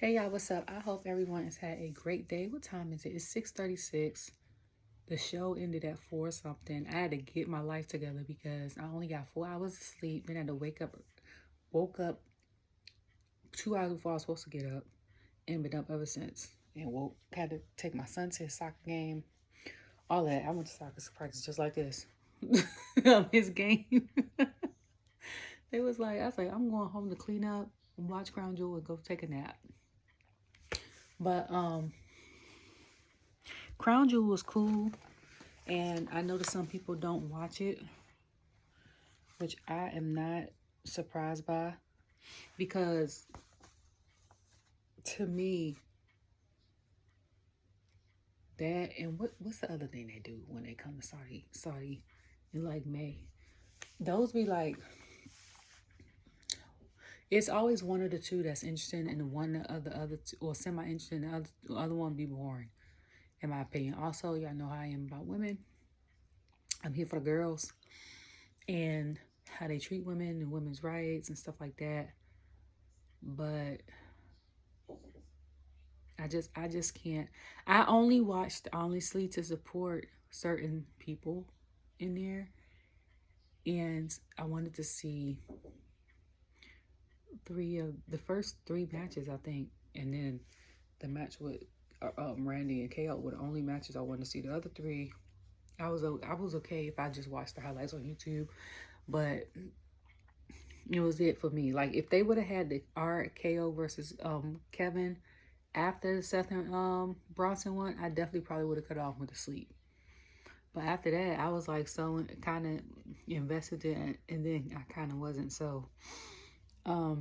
Hey y'all, what's up? I hope everyone has had a great day. What time is it? It's 6:36. The show ended at 4 something. I had to get my life together because I only got 4 hours of sleep. Then I had to woke up 2 hours before I was supposed to get up, and been up ever since. And had to take my son to his soccer game. All that. I went to soccer practice just like this. His game. I was like, I'm going home to clean up, watch Crown Jewel, and go take a nap. But Crown Jewel was cool, and I noticed some people don't watch it, which I am not surprised by, because to me, that and what's the other thing they do when they come to Saudi in like May? Those be like, it's always one of the two that's interesting, and the one of the other two, or semi-interesting, the other one be boring, in my opinion. Also, y'all know how I am about women. I'm here for the girls and how they treat women and women's rights and stuff like that. But I just can't. I only watched, honestly, to support certain people in there. And I wanted to see the first 3 matches, I think. And then the match with Randy and KO were the only matches I wanted to see. The other 3, I was okay if I just watched the highlights on YouTube. But it was it for me. Like, if they would have had the RKO versus Kevin after Seth and Bronson one, I definitely probably would have cut off with the sleep. But after that, I was like so kind of invested in it, and then I kind of wasn't. So, what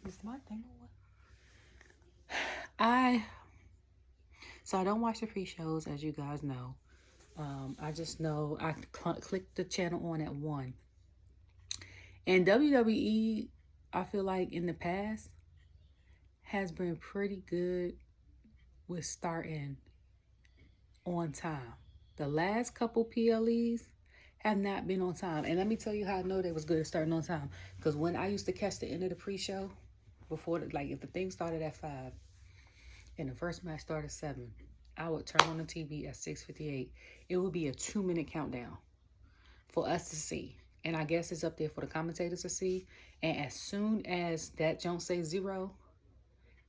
is my thing? I don't watch the pre-shows, as you guys know. I just know I clicked the channel on at 1. And WWE, I feel like in the past, has been pretty good with starting on time. The last couple PLEs have not been on time. And let me tell you how I know they was good at starting on time. Because when I used to catch the end of the pre-show, if the thing started at 5 and the first match started at 7, I would turn on the TV at 6:58. It would be a 2-minute countdown for us to see. And I guess it's up there for the commentators to see. And as soon as that jump say 0,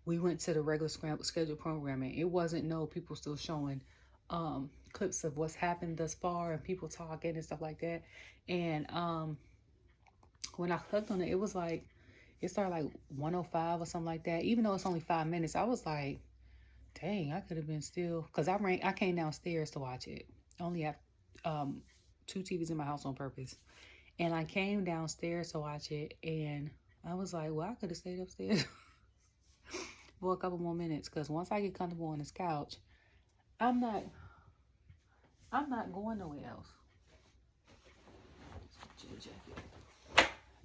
we went to the regular scheduled programming. It wasn't no people still showing clips of what's happened thus far and people talking and stuff like that. And when I clicked on it, it was like, it started like 105 or something like that. Even though it's only 5 minutes, I was like, dang, I could have been still, because I came downstairs to watch it. I only have 2 TVs in my house on purpose. And I came downstairs to watch it, and I was like, well, I could have stayed upstairs for a couple more minutes, because once I get comfortable on this couch, I'm not going nowhere else.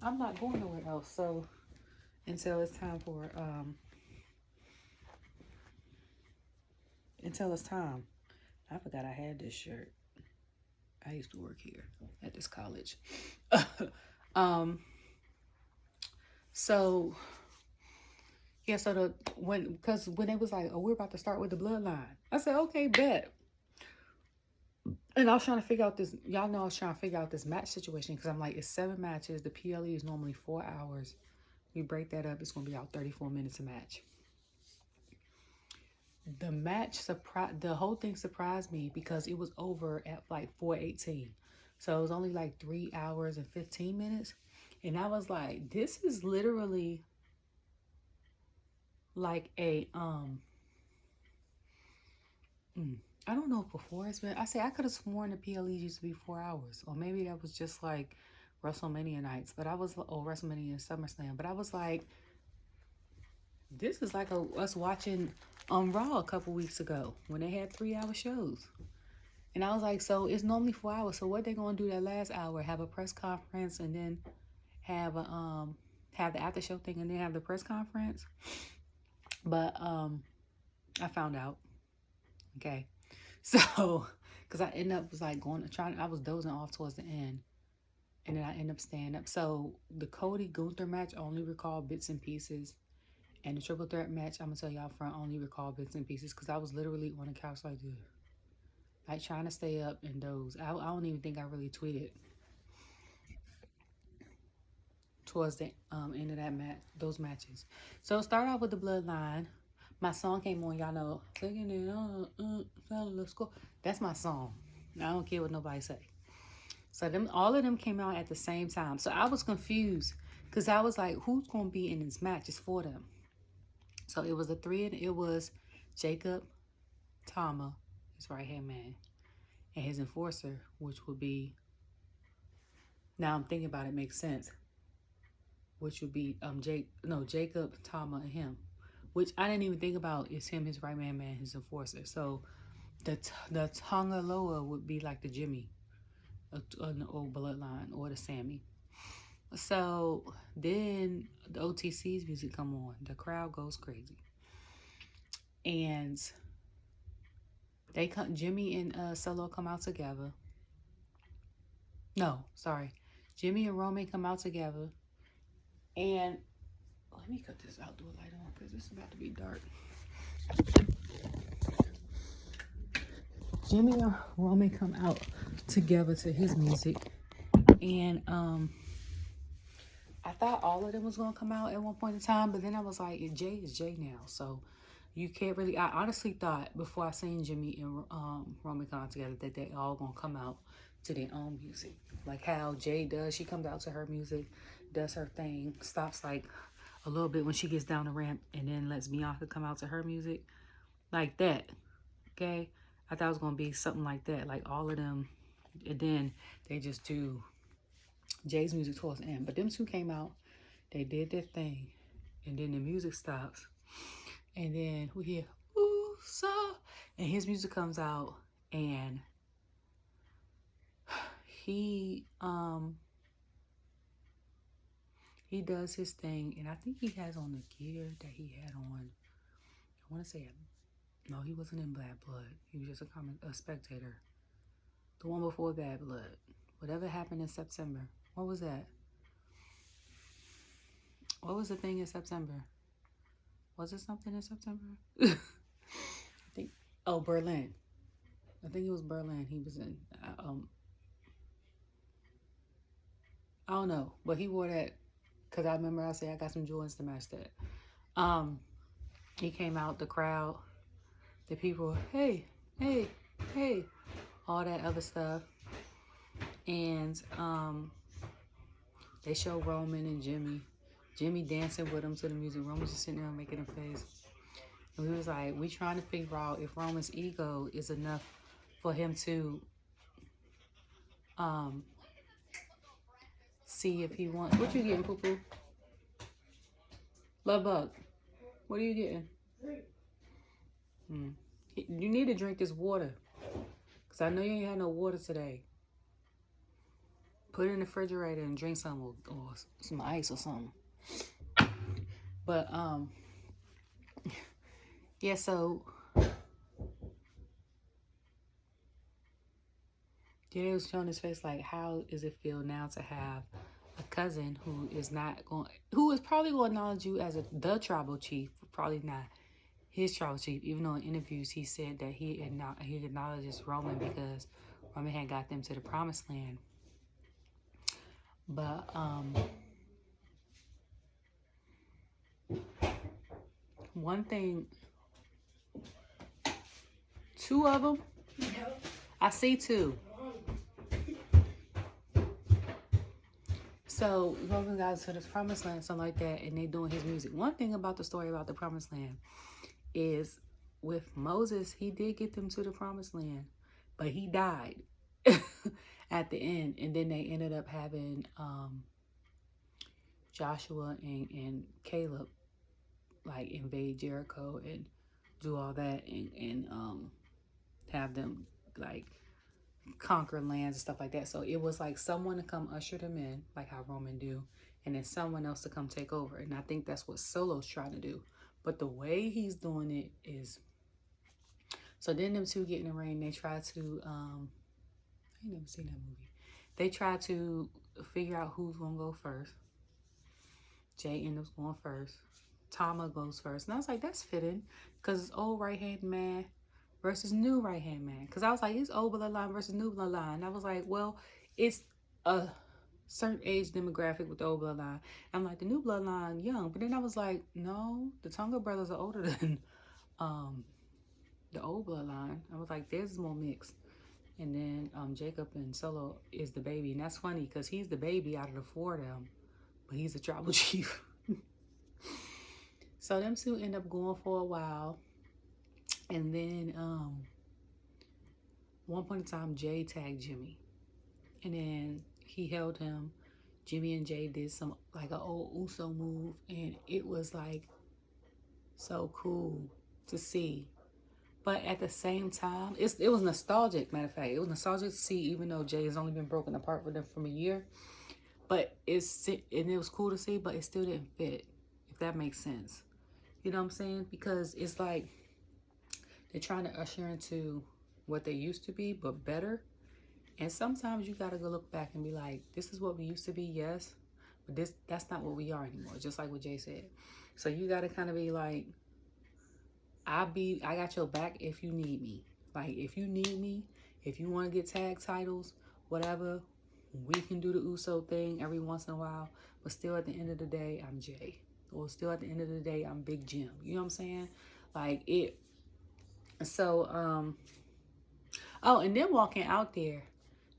I'm not going nowhere else. So until it's time for I forgot I had this shirt. I used to work here at this college. So yeah, so when it was like, oh, we're about to start with the bloodline, I said, okay, bet. And I was trying to figure out this, y'all know I was trying to figure out this match situation, because I'm like, it's 7 matches. The PLE is normally 4 hours. We break that up, it's going to be out 34 minutes a match. The match, the whole thing surprised me because it was over at like 4:18. So it was only like 3 hours and 15 minutes. And I was like, this is literally like a, I don't know if before it's been, I could have sworn the PLE used to be 4 hours. Or maybe that was just like WrestleMania nights. Or WrestleMania and SummerSlam. But I was like, this is like us watching Raw a couple weeks ago when they had 3-hour shows. And I was like, so it's normally 4 hours. So what they gonna do that last hour? Have a press conference and then have the after show thing and then have the press conference? But I found out. Okay. So, because I ended up I was dozing off towards the end. And then I ended up staying up. So the Cody Gunther match, I only recall bits and pieces. And the triple threat match, I'm going to tell y'all front, only recall bits and pieces because I was literally on the couch like this. Like trying to stay up and doze. I don't even think I really tweeted towards the end of that match, those matches. So start off with the bloodline. My song came on, y'all know. Let's go. That's my song. I don't care what nobody say. So all of them came out at the same time. So I was confused because I was like, who's gonna be in this match? It's for them. So it was it was Jacob, Tama, his right hand man, and his enforcer, which would be, now I'm thinking about it, makes sense, which would be Jacob, Tama, and him, which I didn't even think about. Is him, his right man, his enforcer. So the Tonga Loa would be like the Jimmy, an old bloodline, or the Sammy. So then the OTC's music come on. The crowd goes crazy. And Jimmy and Solo come out together. No, sorry. Jimmy and Roman come out together. And let me cut this outdoor light on because it's about to be dark. Jimmy and Roman come out together to his music. And I thought all of them was going to come out at one point in time, but then I was like, Jay is Jay now, so you can't really, I honestly thought before I seen Jimmy and Roman come out together that they all going to come out to their own music. Like how Jade does, she comes out to her music, does her thing, stops like a little bit when she gets down the ramp, and then lets Bianca come out to her music. Like that, okay? I thought it was going to be something like that, like all of them, and then they just do Jay's music towards the end. But them two came out, they did their thing, and then the music stops, and then we hear ooh so, and his music comes out, and he does his thing, and I think he has on the gear that he had on. I want to say no, he wasn't in Bad Blood. He was just a spectator. The one before Bad Blood. Whatever happened in September. What was that? What was the thing in September? Was it something in September? I think, Berlin. I think it was Berlin he was in. I don't know, but he wore that because I remember I said I got some Jordans to match that. He came out, the crowd, the people, hey, hey, hey, all that other stuff. And they show Roman and Jimmy dancing with him to the music. Roman's just sitting there making a face. And we was like, we trying to figure out if Roman's ego is enough for him to see if he wants. What you getting, poo-poo? Love bug. What are you getting? You need to drink this water. Because I know you ain't had no water today. Put it in the refrigerator and drink some or some ice or something. But, yeah, so Jay was showing his face like, how does it feel now to have a cousin who is probably going to acknowledge you as the tribal chief, but probably not his tribal chief, even though in interviews he said that he acknowledges Roman because Roman had got them to the promised land. But one thing, two of them, I see two. So Roman got to the promised land, something like that, and they doing his music. One thing about the story about the promised land is with Moses, he did get them to the promised land, but he died at the end. And then they ended up having Joshua and Caleb like invade Jericho and do all that and have them like conquer lands and stuff like that. So it was like someone to come usher them in, like how Roman do, and then someone else to come take over. And I think that's what Solo's trying to do. But the way he's doing it is, so then them two get in the ring. They try to, I ain't never seen that movie. They try to figure out who's gonna go first. Jay ends up going first. Tama goes first. And I was like, that's fitting because it's old right-hand man versus new right-hand man. Because I was like, it's old bloodline versus new bloodline. I was like, well, it's a certain age demographic with the old bloodline. I'm like, the new bloodline young. But then I was like, no, the Tonga brothers are older than the old bloodline. I was like, theirs is more mixed. And then Jacob and Solo is the baby. And that's funny because he's the baby out of the four of them. But he's a tribal chief. So them two end up going for a while. And then one point in time, Jade tagged Jimmy. And then he held him. Jimmy and Jade did some like an old Uso move. And it was like so cool to see. But at the same time, it was nostalgic, matter of fact. It was nostalgic to see, even though Jay has only been broken apart with them from a year. But it was cool to see, but it still didn't fit, if that makes sense. You know what I'm saying? Because it's like they're trying to usher into what they used to be, but better. And sometimes you got to go look back and be like, this is what we used to be, yes. But that's not what we are anymore, just like what Jay said. So you got to kind of be like, I got your back if you need me. Like, if you need me, if you want to get tag titles, whatever, we can do the Uso thing every once in a while. But still, at the end of the day, I'm Jay. Or still, at the end of the day, I'm Big Jim. You know what I'm saying? Like, it. So, oh, and then walking out there,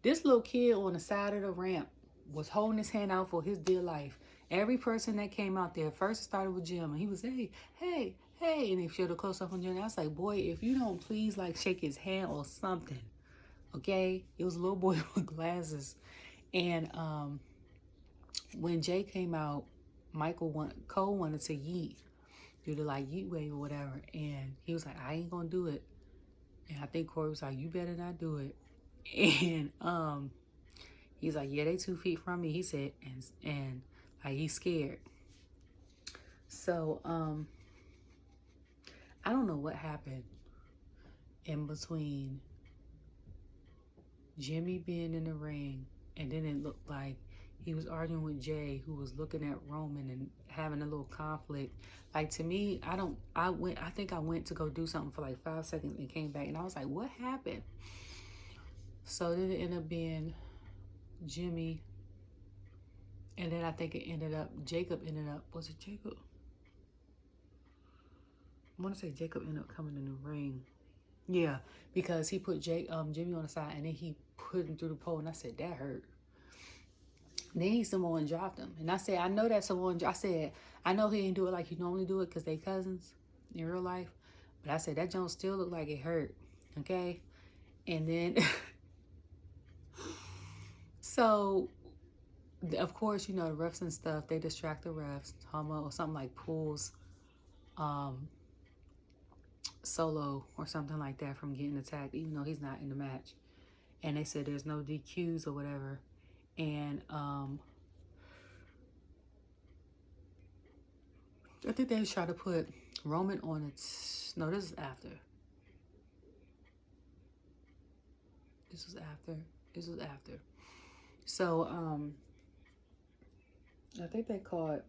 this little kid on the side of the ramp was holding his hand out for his dear life. Every person that came out there, first it started with Jim, and he was, hey, hey, hey, and they showed a close-up on Jim. And I was like, boy, if you don't please, like, shake his hand or something, okay? It was a little boy with glasses. And when Jay came out, Cole wanted to yeet, do the, like, yeet wave or whatever. And he was like, I ain't gonna do it. And I think Corey was like, you better not do it. And he's like, yeah, they 2 feet from me, he said, and like, he's scared. So, I don't know what happened in between Jimmy being in the ring, and then it looked like he was arguing with Jay, who was looking at Roman and having a little conflict. Like, to me, I think I went to go do something for like 5 seconds and came back, and I was like, what happened? So then it ended up being Jimmy, and then I think Jacob ended up, was it Jacob? I want to say Jacob ended up coming in the ring. Yeah, because he put Jimmy on the side, and then he put him through the pole, and I said, that hurt. Then he Samoan dropped him. And I said, I know that Samoan, I said, I know he didn't do it like he normally do it because they cousins in real life. But I said, that Jones still looked like it hurt. Okay? And then, so, of course, you know, the refs and stuff, they distract the refs. Homo or something like pulls Solo or something like that from getting attacked, even though he's not in the match. And they said there's no DQs or whatever. And I think they try to put Roman on it. No, this is after. This was after. So I think they caught,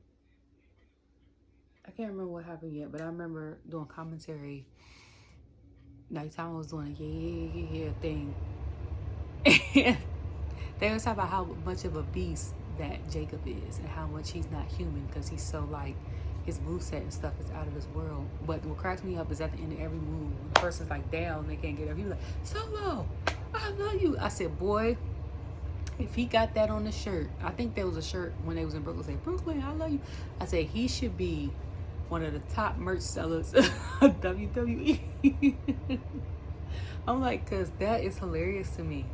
I can't remember what happened yet, but I remember doing commentary. Like, Tom was doing a yeah thing. And they was talking about how much of a beast that Jacob is and how much he's not human because he's so, like, his moveset and stuff is out of this world. But what cracks me up is at the end of every move, when the person's, like, down, they can't get up. He's like, Solo, I love you. I said, boy, if he got that on the shirt, I think there was a shirt when they was in Brooklyn, say, Brooklyn, I love you. I said, he should be one of the top merch sellers of WWE. I'm like, because that is hilarious to me.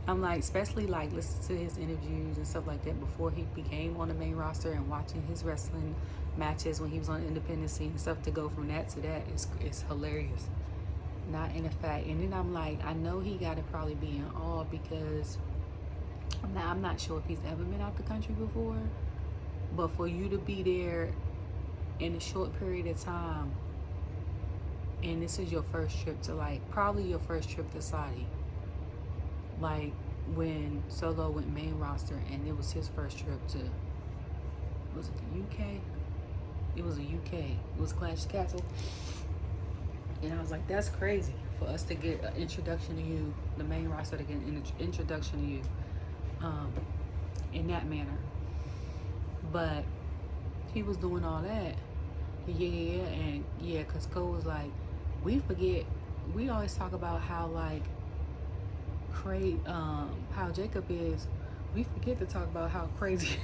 I'm like, especially like listening to his interviews and stuff like that before he became on the main roster and watching his wrestling matches when he was on the independent scene and stuff, to go from that to that is hilarious. Not in a fact. And then I'm like, I know he got to probably be in awe because I'm not sure if he's ever been out the country before, but for you to be there in a short period of time, and this is your first trip to, like, probably your first trip to Saudi, like when Solo went main roster and it was his first trip to, was it the UK? It was a UK. It was Clash Castle. And I was like, that's crazy for us to get an introduction to you, the main roster to get an introduction to you in that manner. But he was doing all that. Yeah, and yeah, because Cole was like, we always talk about how like how Jacob is. We forget to talk about how crazy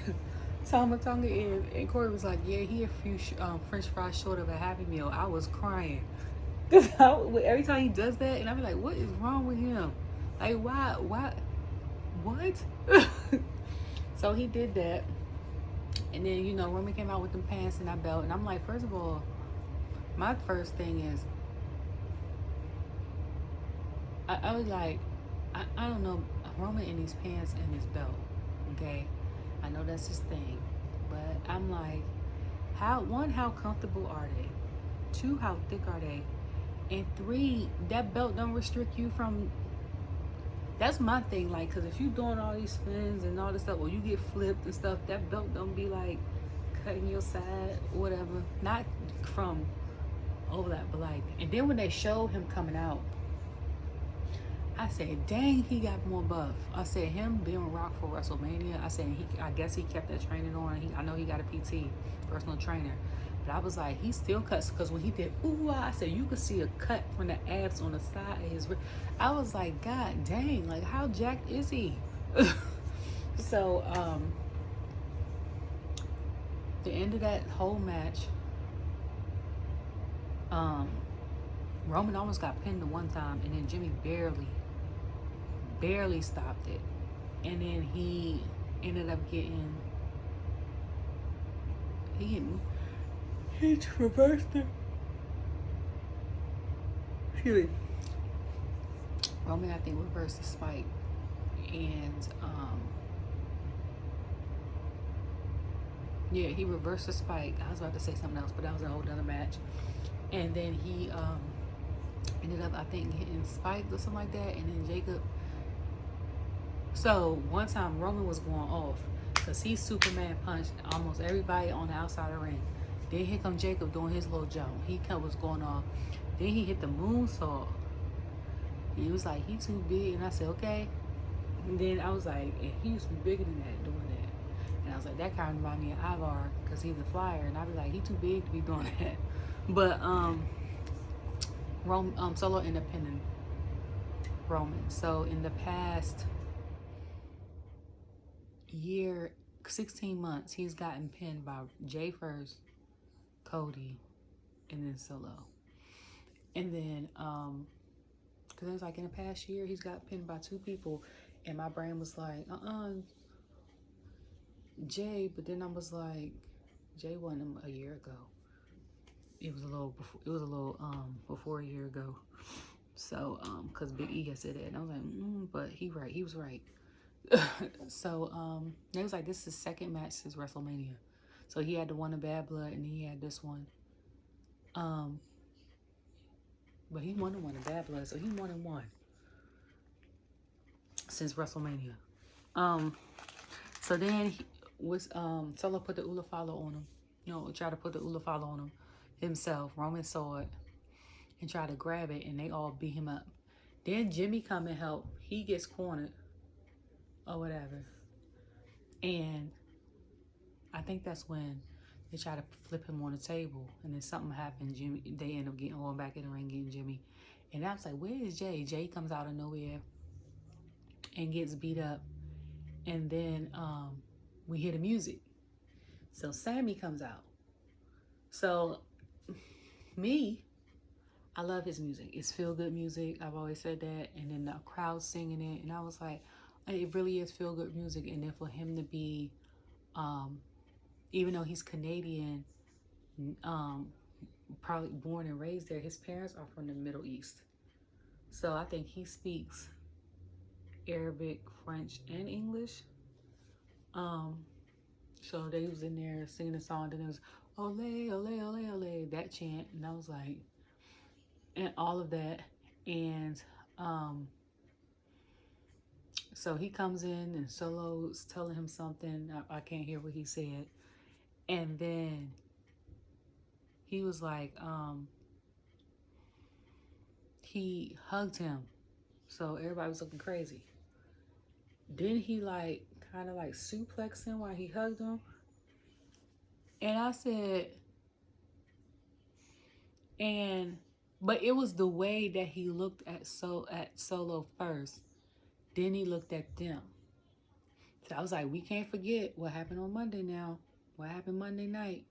Tama Tonga is. And Corey was like, yeah, he a few French fries short of a Happy Meal. I was crying. Every time he does that, and I be like, what is wrong with him? Like, why, what? So he did that. And then, you know, Roman came out with them pants and that belt. And I'm like, first of all, my first thing is, I was like, I don't know, Roman in these pants and his belt, okay? I know that's his thing. But I'm like, how comfortable are they? 2, how thick are they? And 3, that belt don't restrict you from, that's my thing, like, because if you doing all these spins and all this stuff, or you get flipped and stuff, that belt don't be like cutting your side or whatever. Not from over that, but like, and then when they showed him coming out, I said, dang, he got more buff. I said, him being rock for WrestleMania, I said, I guess he kept that training on. I know he got a PT, personal trainer. But I was like, he still cuts, because when he did, ooh, I said, you could see a cut from the abs on the side of his wrist. I was like, God dang, like, how jacked is he? So, the end of that whole match, Roman almost got pinned the one time, and then Jimmy barely stopped it. And then he ended up getting, he reversed it. Excuse me. Roman, I think, reversed the spike. And, yeah, he reversed the spike. I was about to say something else, but that was a whole other match. And then he, ended up, I think, hitting spiked or something like that. And then Jacob. So one time Roman was going off because he Superman punched almost everybody on the outside of the ring. Then here come Jacob doing his little jump. He was going off. Then he hit the moonsault. He was like, he too big. And I said, okay. And then I was like, and he used to be bigger than that, doing that. And I was like, that kind of reminded me of Ivar because he's a flyer. And I'd be like, he too big to be doing that. But solo independent Roman. So in the past year, 16 months, he's gotten pinned by Jay first, Cody, and then Solo. And then because it was like in the past year he's got pinned by 2 people, and my brain was like Jay, but then I was like, Jay wasn't a year ago. It was a little before a year ago. So because Big E had said that, and I was like, but he was right. So it was like, this is his second match since WrestleMania. So he had the one in Bad Blood, and then he had this one. But he won the one in Bad Blood, so he 1-1 since WrestleMania. So then he was Solo put the Ulafalo on him. You know, tried to put the Ulafalo on him himself. Roman saw it and tried to grab it, and they all beat him up. Then Jimmy come and help. He gets cornered or whatever. And I think that's when they try to flip him on the table, and then something happened. They end up going back in the ring, getting Jimmy. And I was like, where is Jay? Jay comes out of nowhere and gets beat up. And then we hear the music. So Sammy comes out. So I love his music. It's feel-good music. I've always said that. And then the crowd singing it. And I was like, it really is feel-good music. And then for him to be, even though he's Canadian, probably born and raised there, his parents are from the Middle East. So I think he speaks Arabic, French, and English. So they was in there singing the song, and it was ole, ole, ole, ole, that chant. And I was like, and all of that. And so he comes in, and Solo's telling him something. I can't hear what he said. And then he was like, he hugged him. So everybody was looking crazy. Then he like kind of like suplexed him while he hugged him. And I said, but it was the way that he looked at Solo first. Then he looked at them. So I was like, we can't forget what happened on Monday now. What happened Monday night.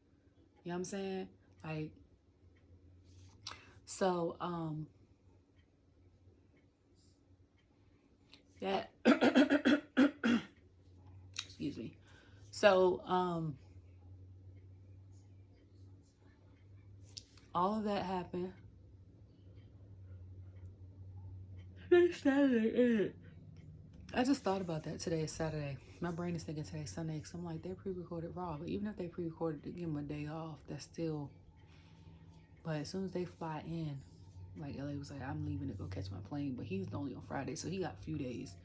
You know what I'm saying? Like, so, that, excuse me. So, all of that happened. Today's Saturday, isn't it? I just thought about that. Today is Saturday. My brain is thinking today's Sunday because I'm like, they pre-recorded Raw. But even if they pre-recorded to give them a day off, that's still... But as soon as they fly in, like LA was like, I'm leaving to go catch my plane. But he's only on Friday, so he got a few days.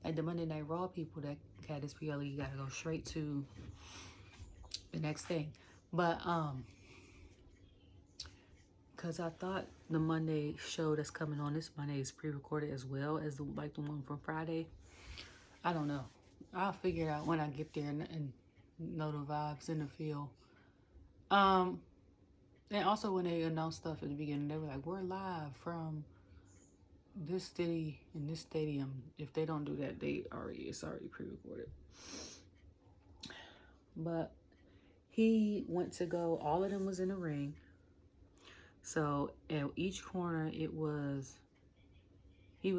Like the Monday Night Raw people that had this PLE, you got to go straight to the next thing. But, because I thought the Monday show that's coming on this Monday is pre-recorded as well as the one from Friday. I don't know. I'll figure it out when I get there and know the vibes in the feel. And also when they announced stuff at the beginning, they were like, we're live from this city in this stadium. If they don't do that, it's already pre-recorded. But he went to go, all of them was in the ring. So at each corner, he was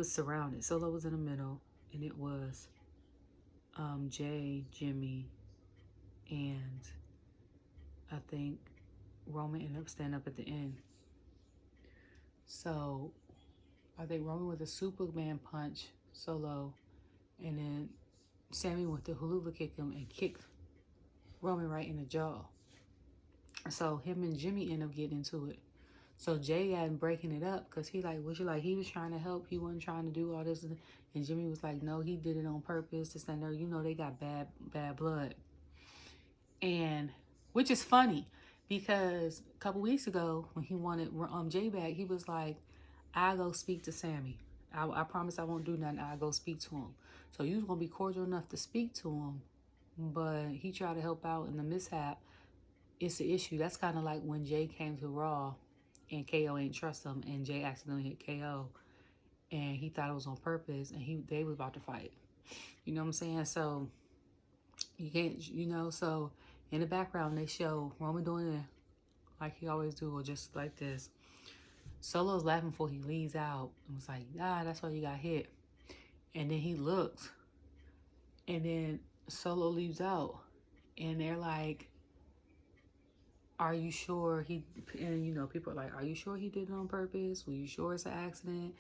surrounded. Solo was in the middle, and it was Jay, Jimmy, and I think Roman ended up standing up at the end. So I think Roman with a Superman punch, Solo, and then Sammy went to Huluva kick him and kicked Roman right in the jaw. So him and Jimmy ended up getting into it. So Jay got breaking it up because he like, was you like, he was trying to help. He wasn't trying to do all this. And Jimmy was like, no, he did it on purpose. This and that. You know, they got bad blood. And which is funny because a couple weeks ago when he wanted Jay back, he was like, I'll go speak to Sammy. I promise I won't do nothing. I'll go speak to him. So you was going to be cordial enough to speak to him. But he tried to help out in the mishap. It's the issue. That's kind of like when Jay came to Raw and KO ain't trust him, and Jay accidentally hit KO, and he thought it was on purpose, and they was about to fight. You know what I'm saying? So you can't, so in the background they show Roman doing it like he always do, or just like this. Solo's laughing before he leaves out and was like, that's why you got hit. And then he looks, and then Solo leaves out, and they're like, are you sure and people are like, are you sure he did it on purpose? Were you sure it's an accident?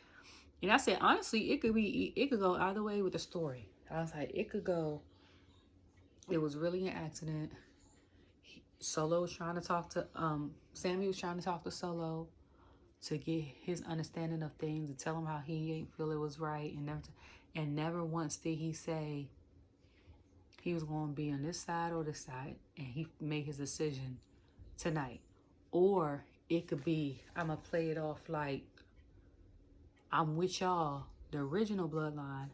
And I said, honestly, it could go either way with the story. I was like, it was really an accident. Solo was trying to talk to, Sammy was trying to talk to Solo to get his understanding of things, to tell him how he ain't feel it was right. And never once did he say he was going to be on this side or this side. And he made his decision tonight. Or it could be, I'm going to play it off like I'm with y'all, the original bloodline,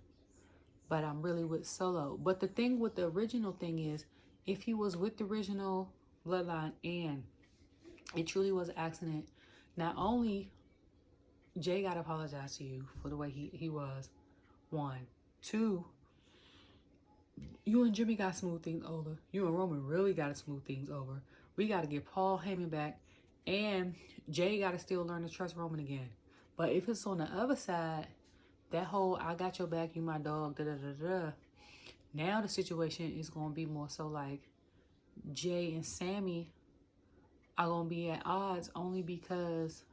but I'm really with Solo. But the thing with the original thing is, if he was with the original bloodline and it truly was an accident, not only Jay got to apologize to you for the way he was, 1. 2, you and Jimmy got to smooth things over. You and Roman really got to smooth things over. We got to get Paul Heyman back. And Jay got to still learn to trust Roman again. But if it's on the other side, that whole, I got your back, you my dog, da-da-da-da. Now the situation is going to be more so like Jay and Sammy are going to be at odds only because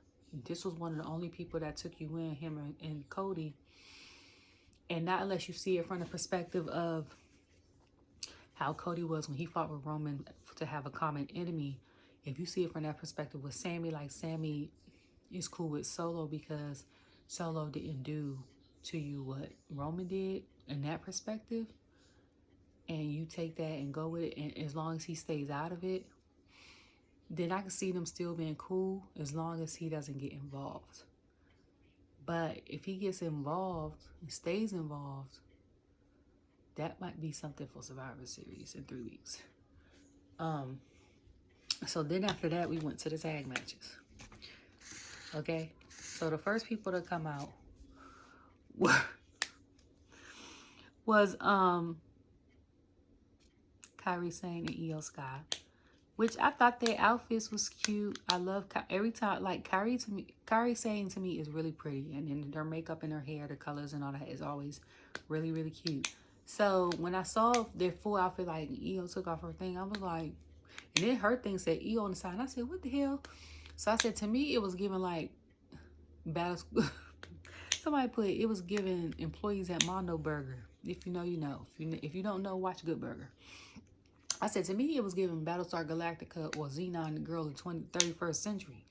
this was one of the only people that took you in, him and Cody. And not unless you see it from the perspective of how Cody was when he fought with Roman to have a common enemy. If you see it from that perspective with Sammy, like Sammy is cool with Solo because Solo didn't do to you what Roman did in that perspective, and you take that and go with it, and as long as he stays out of it, then I can see them still being cool as long as he doesn't get involved. But if he gets involved and stays involved, that might be something for Survivor Series in 3 weeks. So then after that, we went to the tag matches. Okay? So the first people to come out was Kiari, Sane, and Io Sky, which I thought their outfits was cute. I love every time, like Kiari Sane to me is really pretty, and then their makeup and her hair, the colors and all that is always really, really cute. So when I saw their full outfit, like Io took off her thing, I was like, and then her thing said Io on the side. And I said, what the hell? So I said, to me, it was giving like battle. Somebody put it was giving employees at Mondo Burger. If you know, you know. If you don't know, watch Good Burger. I said, to me, it was giving Battlestar Galactica or Xenon, the girl of the 31st century.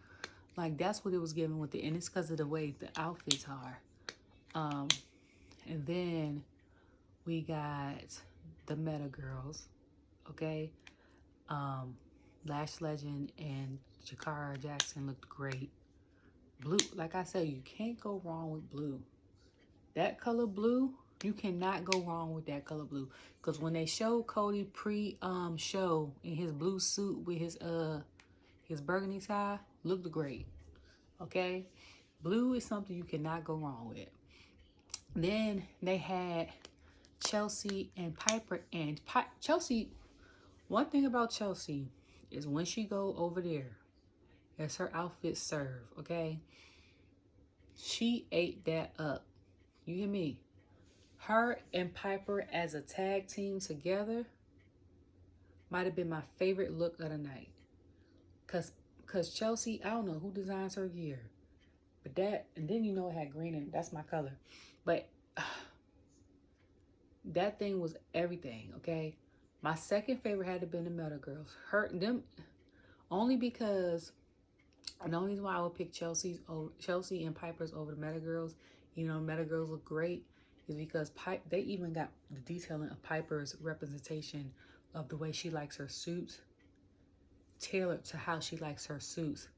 Like, that's what it was giving with it. And it's because of the way the outfits are. And then we got the Meta Girls. Okay? Lash Legend and Jakara Jackson looked great. Blue, like I said, you can't go wrong with blue. That color blue, you cannot go wrong with that color blue. Because when they showed Cody show in his blue suit with his burgundy tie, looked great. Okay? Blue is something you cannot go wrong with. Then they had Chelsea and Piper. And Chelsea, one thing about Chelsea is when she go over there, as her outfit serve, okay? She ate that up. You hear me? Her and Piper as a tag team together might have been my favorite look of the night. Cause Chelsea, I don't know who designs her gear. But that, and then you know it had green and that's my color. But that thing was everything, okay? My second favorite had to be the Meta Girls. Them only because, and the only reason why I would pick Chelsea and Piper's over the Meta Girls, you know, Meta Girls look great, is because they even got the detailing of Piper's representation of the way she likes her suits tailored to how she likes her suits.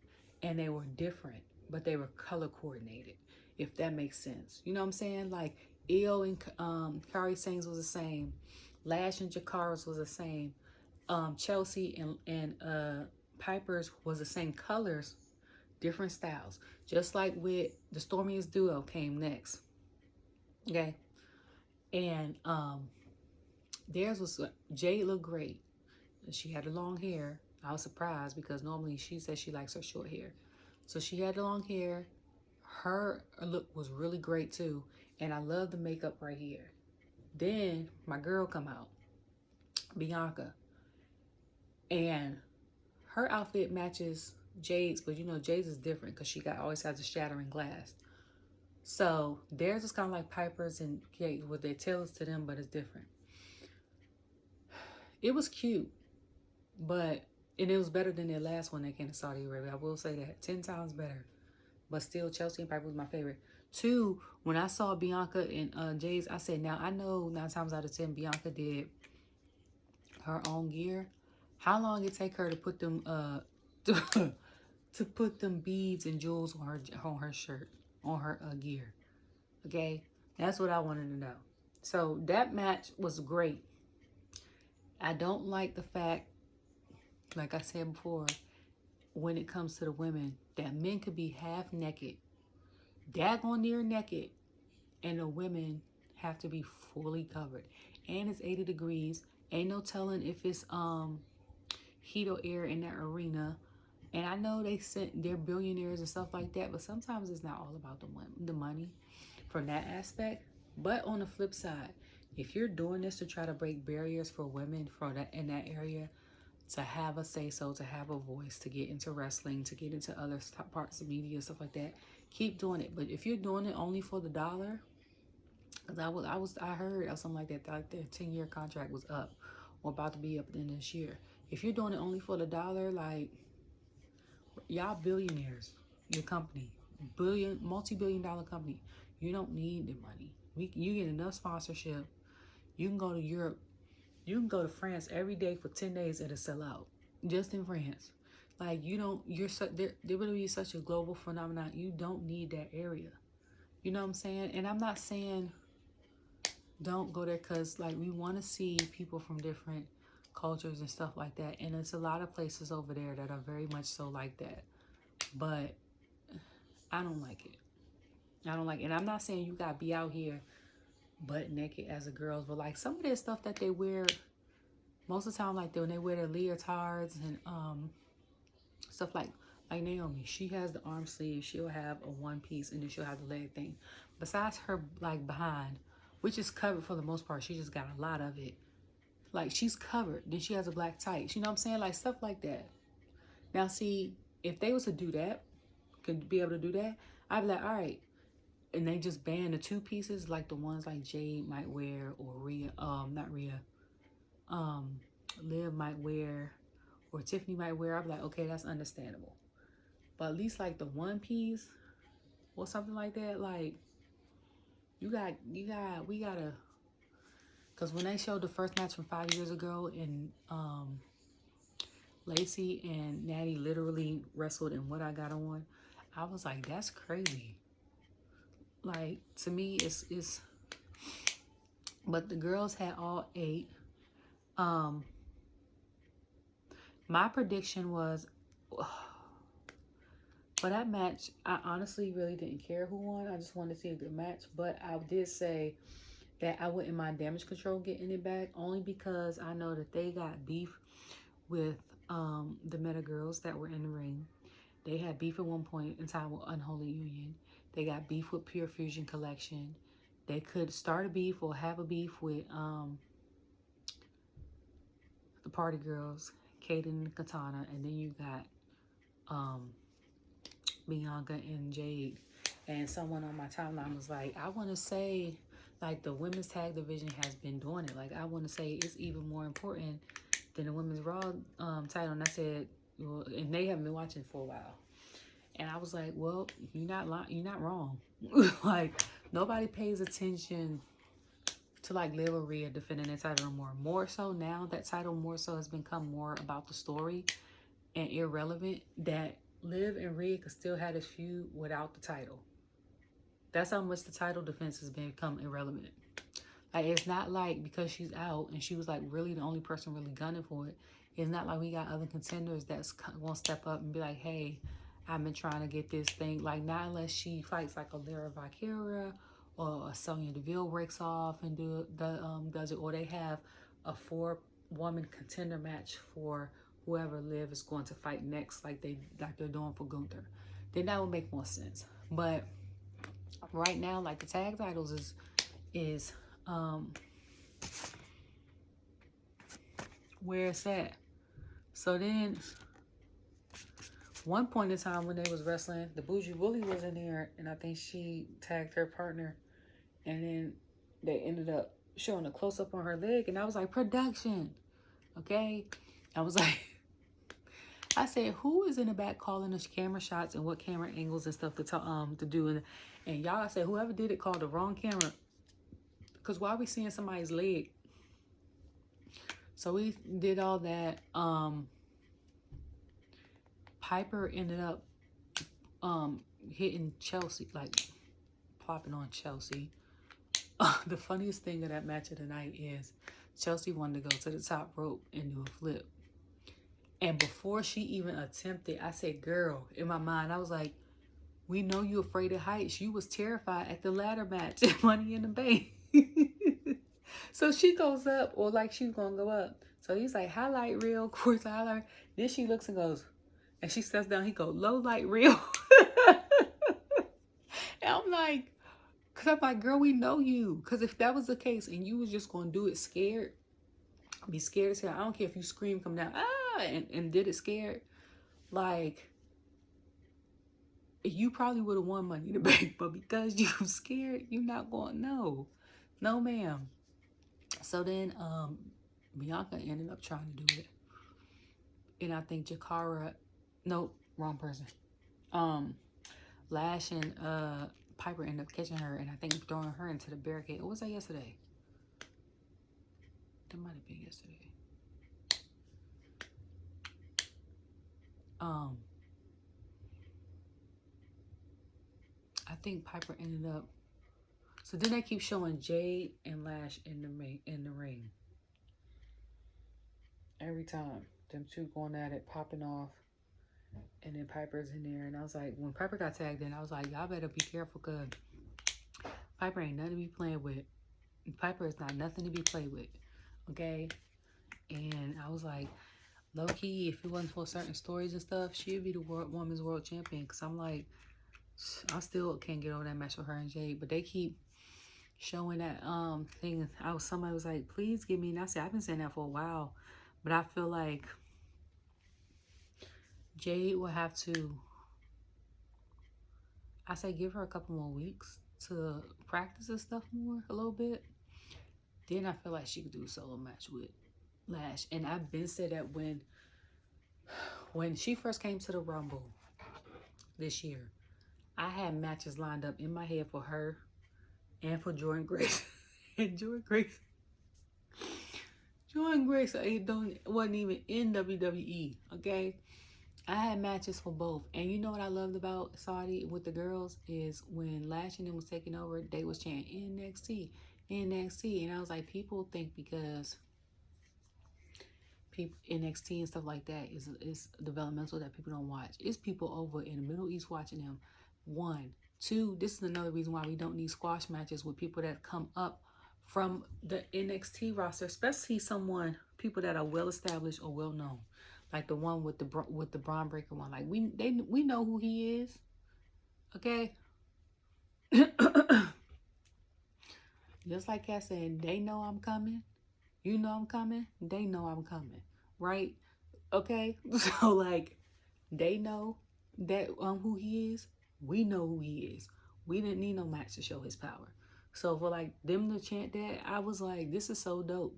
And they were different, but they were color coordinated, if that makes sense. You know what I'm saying? Like, Io and Kiari Sane's was the same. Lash and Jakara's was the same. Chelsea and Piper's was the same colors, different styles. Just like with the StormiEST duo came next. Okay. And theirs was, Jade looked great. She had the long hair. I was surprised because normally she says she likes her short hair. So she had the long hair. Her look was really great too. And I love the makeup right here. Then my girl come out, Bianca. And her outfit matches Jade's, but you know Jade's is different because she always has a shattering glass. So theirs is kind of like Piper's and Jade with their tails to them, but it's different. It was cute, and it was better than their last one that came to Saudi Arabia. I will say that 10 times better. But still, Chelsea and Piper was my favorite. 2, when I saw Bianca and Jade's, I said, now I know 9 times out of 10 Bianca did her own gear. How long it take her to put them to put them beads and jewels on her shirt, on her gear? Okay, that's what I wanted to know. So that match was great. I don't like the fact, like I said before, when it comes to the women, that men could be half naked, daggone near naked, and the women have to be fully covered. And it's 80 degrees. Ain't no telling if it's heat or air in that arena. And I know they're billionaires and stuff like that, but sometimes it's not all about the money from that aspect. But on the flip side, if you're doing this to try to break barriers for women in that area, to have a say-so, to have a voice, to get into wrestling, to get into other parts of media, stuff like that, keep doing it. But if you're doing it only for the dollar, because I heard something like that, like their 10-year contract was up or about to be up in this year. If you're doing it only for the dollar, like, y'all billionaires, your company, multi-billion-dollar company, you don't need the money. You get enough sponsorship. You can go to Europe. You can go to France every day for 10 days. It'll sell out. Just in France. Like, you don't, WWE is such a global phenomenon. You don't need that area. You know what I'm saying? And I'm not saying don't go there, because like we want to see people from different cultures and stuff like that. And it's a lot of places over there that are very much so like that. But I don't like it. I don't like it. And I'm not saying you got to be out here butt naked as a girl, but like some of that stuff that they wear, most of the time, like when they wear their leotards and stuff like Naomi, she has the arm sleeve, she'll have a one piece, and then she'll have the leg thing. Besides her like behind, which is covered for the most part, she just got a lot of it. Like she's covered. Then she has a black tights. You know what I'm saying? Like stuff like that. Now see, if they was to do that, could be able to do that, I'd be like, all right. And they just ban the two pieces, like the ones like Jade might wear, or Liv might wear, or Tiffany might wear. I'd be like, okay, that's understandable. But at least like the one piece or something like that, like we gotta, because when they showed the first match from 5 years ago, and Lacey and Natty literally wrestled in what I got on, I was like, that's crazy. Like, to me, it's but the girls had all 8. My prediction was, for that match, I honestly really didn't care who won. I just wanted to see a good match. But I did say that I wouldn't mind Damage Control getting it back, only because I know that they got beef with the Meta Girls that were in the ring. They had beef at one point in time with Unholy Union. They got beef with Pure Fusion Collection. They could start a beef or have a beef with the Party Girls, Kaden and Katana, and then you got Bianca and Jade. And someone on my timeline was like, I want to say, like, the women's tag division has been doing it. Like, I want to say it's even more important than the women's Raw title. And I said, well, and they haven't been watching for a while. And I was like, well, you're not wrong. Like, nobody pays attention to like Liv or Rhea defending that title anymore. More so now, that title more so has become more about the story and irrelevant, that Liv and Rhea could still have this feud without the title. That's how much the title defense has become irrelevant. Like, it's not like because she's out and she was like really the only person really gunning for it. It's not like we got other contenders that's gonna step up and be like, hey, I've been trying to get this thing. Like, not unless she fights like a Lyra Valkyria or a Sonya Deville breaks off and does it, or they have a 4-woman contender match for whoever Liv is going to fight next, like they're doing for Gunther. Then that would make more sense. But right now, like, the tag titles is where it's at. So then, one point in time when they was wrestling, the Bougie Bully was in there, and I think she tagged her partner, and then they ended up showing a close-up on her leg, and I was like, production, okay? I was like, I said, who is in the back calling the camera shots and what camera angles and stuff to do? And y'all, I said, whoever did it called the wrong camera, because why are we seeing somebody's leg? So we did all that. Piper ended up hitting Chelsea, like plopping on Chelsea. The funniest thing of that match of the night is Chelsea wanted to go to the top rope and do a flip. And before she even attempted, I said, girl, in my mind, I was like, we know you're afraid of heights. You was terrified at the ladder match at Money in the Bank. So she goes up, or like she's going to go up. So he's like, highlight reel, of course, highlight. Then she looks and goes, and she steps down. He goes, low light reel. And I'm like, girl, we know you. Because if that was the case and you was just going to do it scared, be scared as hell. I don't care if you scream, come down, and did it scared. Like, you probably would have won Money in the Bank. But because you scared, you're not going, no, ma'am. So then Bianca ended up trying to do it. And I think Jakara, nope, wrong person. Lash and Piper ended up catching her, and I think throwing her into the barricade. Or was that yesterday? That might have been yesterday. I think Piper ended up. So then they keep showing Jade and Lash in the ring. Every time, them two going at it, popping off, and then Piper's in there. And I was like, when Piper got tagged in, I was like, y'all better be careful, cause Piper ain't nothing to be playing with. Piper is not nothing to be played with, okay? And I was like, low key, if it wasn't for certain stories and stuff, she'd be the women's world champion. Cause I'm like, I still can't get over that match with her and Jade, but they keep showing that thing. Somebody was like, please give me, and I said, I've been saying that for a while, but I feel like Jade will have to, I say, give her a couple more weeks to practice and stuff more a little bit. Then I feel like she could do a solo match with Lash. And I've been said that when she first came to the Rumble this year, I had matches lined up in my head for her and for Jordynne Grace. And Jordynne Grace wasn't even in WWE, okay? I had matches for both. And you know what I loved about Saudi with the girls is when Lash and them was taking over, they was chanting NXT. And I was like, people think because NXT and stuff like that is developmental that people don't watch. It's people over in the Middle East watching them. 1, 2, this is another reason why we don't need squash matches with people that come up from the NXT roster, especially people that are well established or well known, like the one with the Braun Breaker one. Like we know who he is, okay. Just like Kat said, they know I'm coming. You know I'm coming. They know I'm coming, right? Okay, so like they know that who he is. We know who he is. We didn't need no match to show his power. So for like them to chant that, I was like, this is so dope.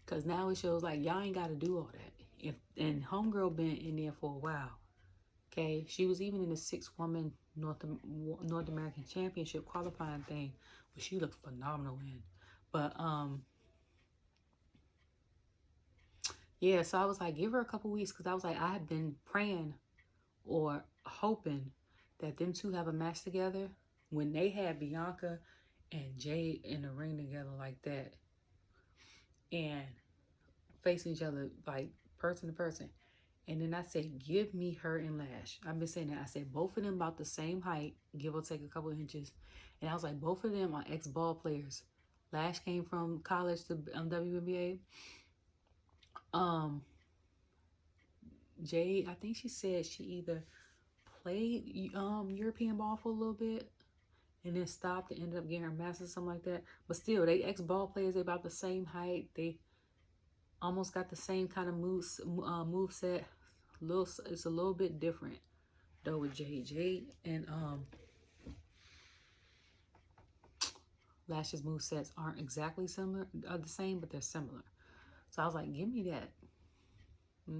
Cause now it shows like y'all ain't got to do all that. And Homegirl been in there for a while. Okay, she was even in the 6-woman North American Championship qualifying thing, but she looked phenomenal in. But yeah, so I was like, give her a couple weeks, because I was like, I had been praying or hoping that them two have a match together. When they had Bianca and Jade in the ring together like that and facing each other like person to person. And then I said, give me her and Lash. I've been saying that. I said, both of them about the same height, give or take a couple of inches. And I was like, both of them are ex-ball players. Lash came from college to WNBA. Jade, I think she said she either played European ball for a little bit and then stopped and ended up getting her master's, something like that. But still, they ex-ball players. They about the same height. They almost got the same kind of move set. It's a little bit different though with Jade and Lash's move sets aren't exactly similar, are the same, but they're similar. So I was like, give me that,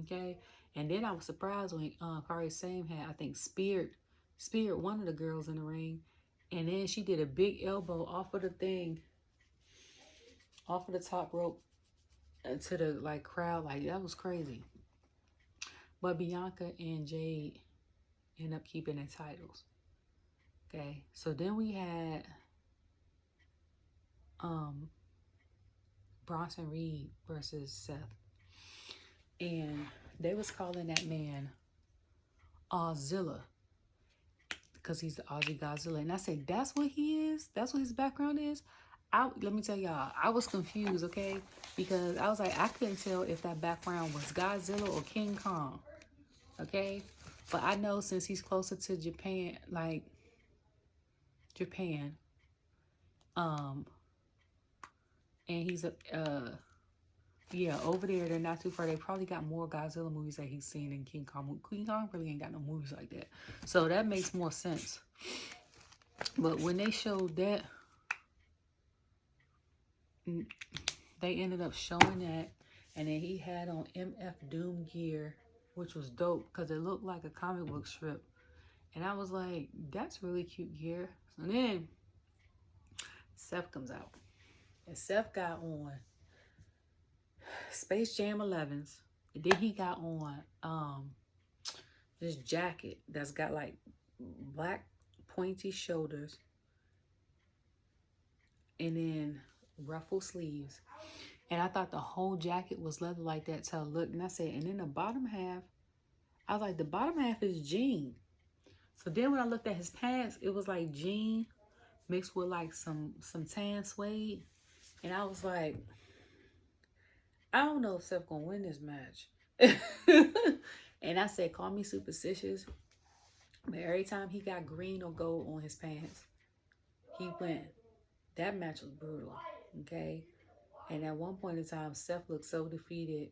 okay. And then I was surprised when Sane had, I think, speared one of the girls in the ring, and then she did a big elbow off of the thing, off of the top rope to the like crowd. Like, that was crazy. But Bianca and Jade end up keeping their titles. Okay, so then we had Bronson Reed versus Seth, and they was calling that man Auszilla because he's the Aussie Godzilla. And I said, that's what he is? That's what his background is? Let me tell y'all, I was confused, okay? Because I was like, I couldn't tell if that background was Godzilla or King Kong, okay? But I know since he's closer to Japan, and he's over there, they're not too far. They probably got more Godzilla movies that he's seen than King Kong. King Kong really ain't got no movies like that. So that makes more sense. But when they showed that, they ended up showing that, and then he had on MF Doom gear, which was dope because it looked like a comic book strip. And I was like, that's really cute gear. And then Seth comes out. And Seth got on Space Jam 11s. And then he got on this jacket that's got like black pointy shoulders and then ruffle sleeves. And I thought the whole jacket was leather like that till I looked, and I said, and then the bottom half, I was like, the bottom half is jean. So then when I looked at his pants, it was like jean mixed with like some tan suede. And I was like, I don't know if Seth gonna win this match. And I said, call me superstitious, but every time he got green or gold on his pants, he went. That match was brutal, okay? And at one point in time, Seth looked so defeated.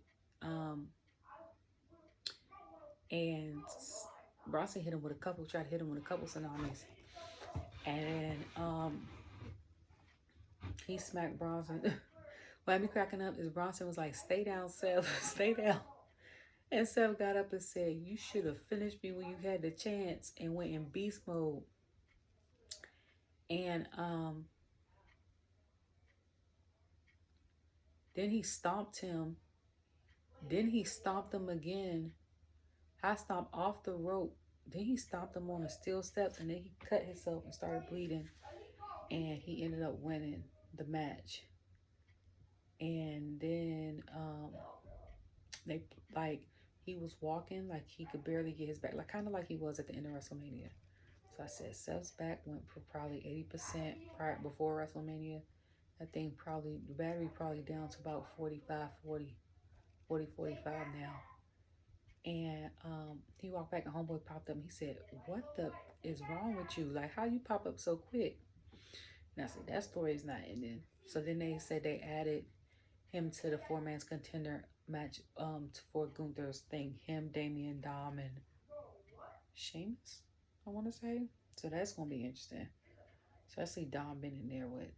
And Bronson hit him with a couple, tried to hit him with a couple tsunamis. And he smacked Bronson. What had me cracking up is Bronson was like, stay down, Seth, stay down. And Seth got up and said, you should have finished me when you had the chance, and went in beast mode. And then he stomped him. Then he stomped him again. I stomped off the rope. Then he stomped him on the steel steps, and then he cut himself and started bleeding. And he ended up winning the match. And then they he was walking like he could barely get his back, like kind of like he was at the end of WrestleMania. So I said Seth's back went for probably 80% prior before WrestleMania. I think probably the battery probably down to about 45 now. And he walked back and homeboy popped up and he said, what the is wrong with you? Like, how you pop up so quick? And I said, that story is not ending. So then they said they added him to the 4-man's contender match for Gunther's thing. Him, Damian, Dom, and Sheamus, I want to say. So that's going to be interesting. So I see Dom been in there with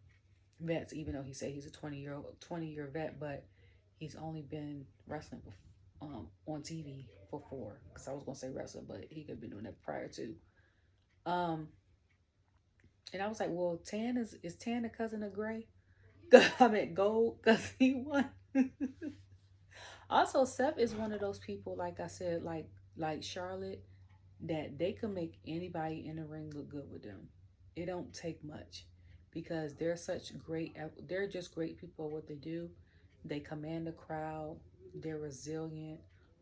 vets, even though he said he's a 20-year vet, but he's only been wrestling on TV for 4. Because I was going to say wrestling, but he could have been doing that prior to. And I was like, well, Tan is Tan the cousin of Gray? I meant gold because he won. Also, Seth is one of those people, like I said, like Charlotte, that they can make anybody in the ring look good with them. It don't take much because they're just great people at what they do. They command the crowd. They're resilient,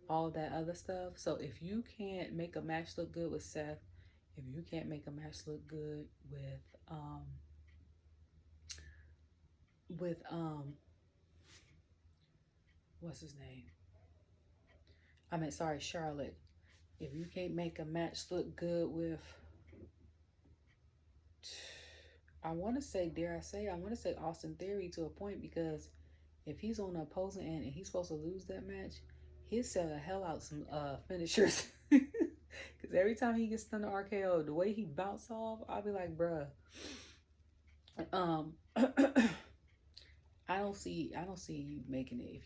all that other stuff. So if you can't make a match look good with Seth, if you can't make a match look good with what's his name? Charlotte. If you can't make a match look good with, I want to say Austin Theory to a point, because if he's on the opposing end and he's supposed to lose that match, he'll sell the hell out some finishers. Because every time he gets stunned to RKO, the way he bounced off, I'll be like, bruh. I don't see you making it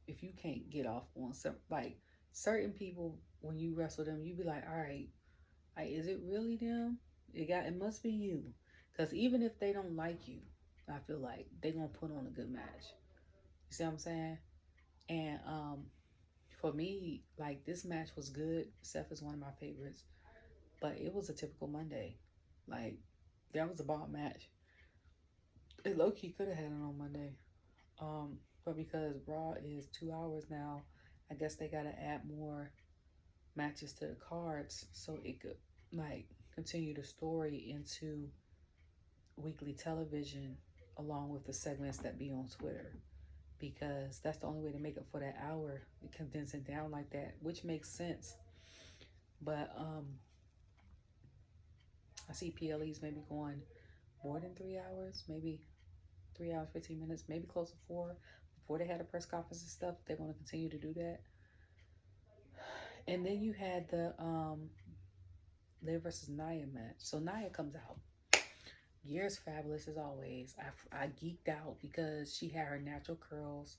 if you can't get off on some, like, certain people. When you wrestle them, you be like, all right, is it really them? It must be you. Because even if they don't like you, I feel like they gonna put on a good match. You see what I'm saying? And for me, like, this match was good. Seth is one of my favorites, but it was a typical Monday. Like, that was a bomb match. It low-key could have had it on Monday. But because Raw is 2 hours now, I guess they gotta add more matches to the cards so it could, like, continue the story into weekly television along with the segments that be on Twitter, because that's the only way to make up for that hour, condense it down like that, which makes sense. But I see PLEs maybe going more than 3 hours, maybe 3 hours 15 minutes, maybe close to 4. Before they had a press conference and stuff, they're going to continue to do that. And then you had the Liv versus Nia match. So Nia comes out. Gear's fabulous as always. I geeked out because she had her natural curls.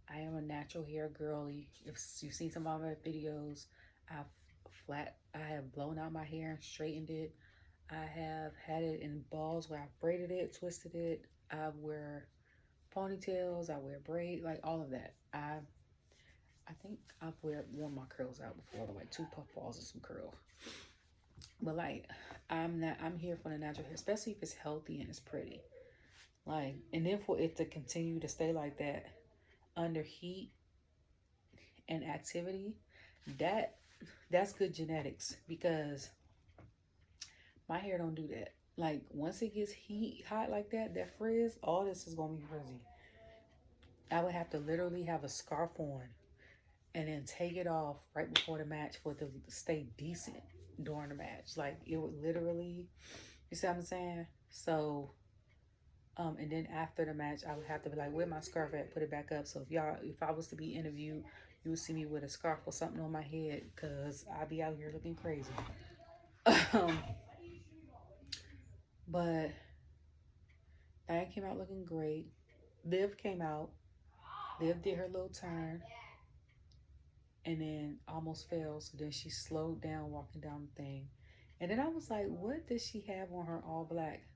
I am a natural hair girly. If you've seen some of my videos, I have blown out my hair and straightened it. I have had it in balls where I braided it, twisted it. I wear ponytails. I wear braid, like all of that. I think I've worn my curls out before, like 2 puffballs and some curls. But like, I'm here for the natural hair, especially if it's healthy and it's pretty. Like, and then for it to continue to stay like that under heat and activity, that's good genetics, because my hair don't do that. Like, once it gets hot like that, that frizz, all this is gonna be frizzy. I would have to literally have a scarf on and then take it off right before the match for it to stay decent during the match. Like, it would literally, you see what I'm saying? So, and then after the match, I would have to be like, where my scarf at? Put it back up. So if I was to be interviewed, you would see me with a scarf or something on my head, because I'd be out here looking crazy. But Diane came out looking great. Liv came out. Liv did her little turn and then almost fell. So then she slowed down walking down the thing. And then I was like, what does she have on her all black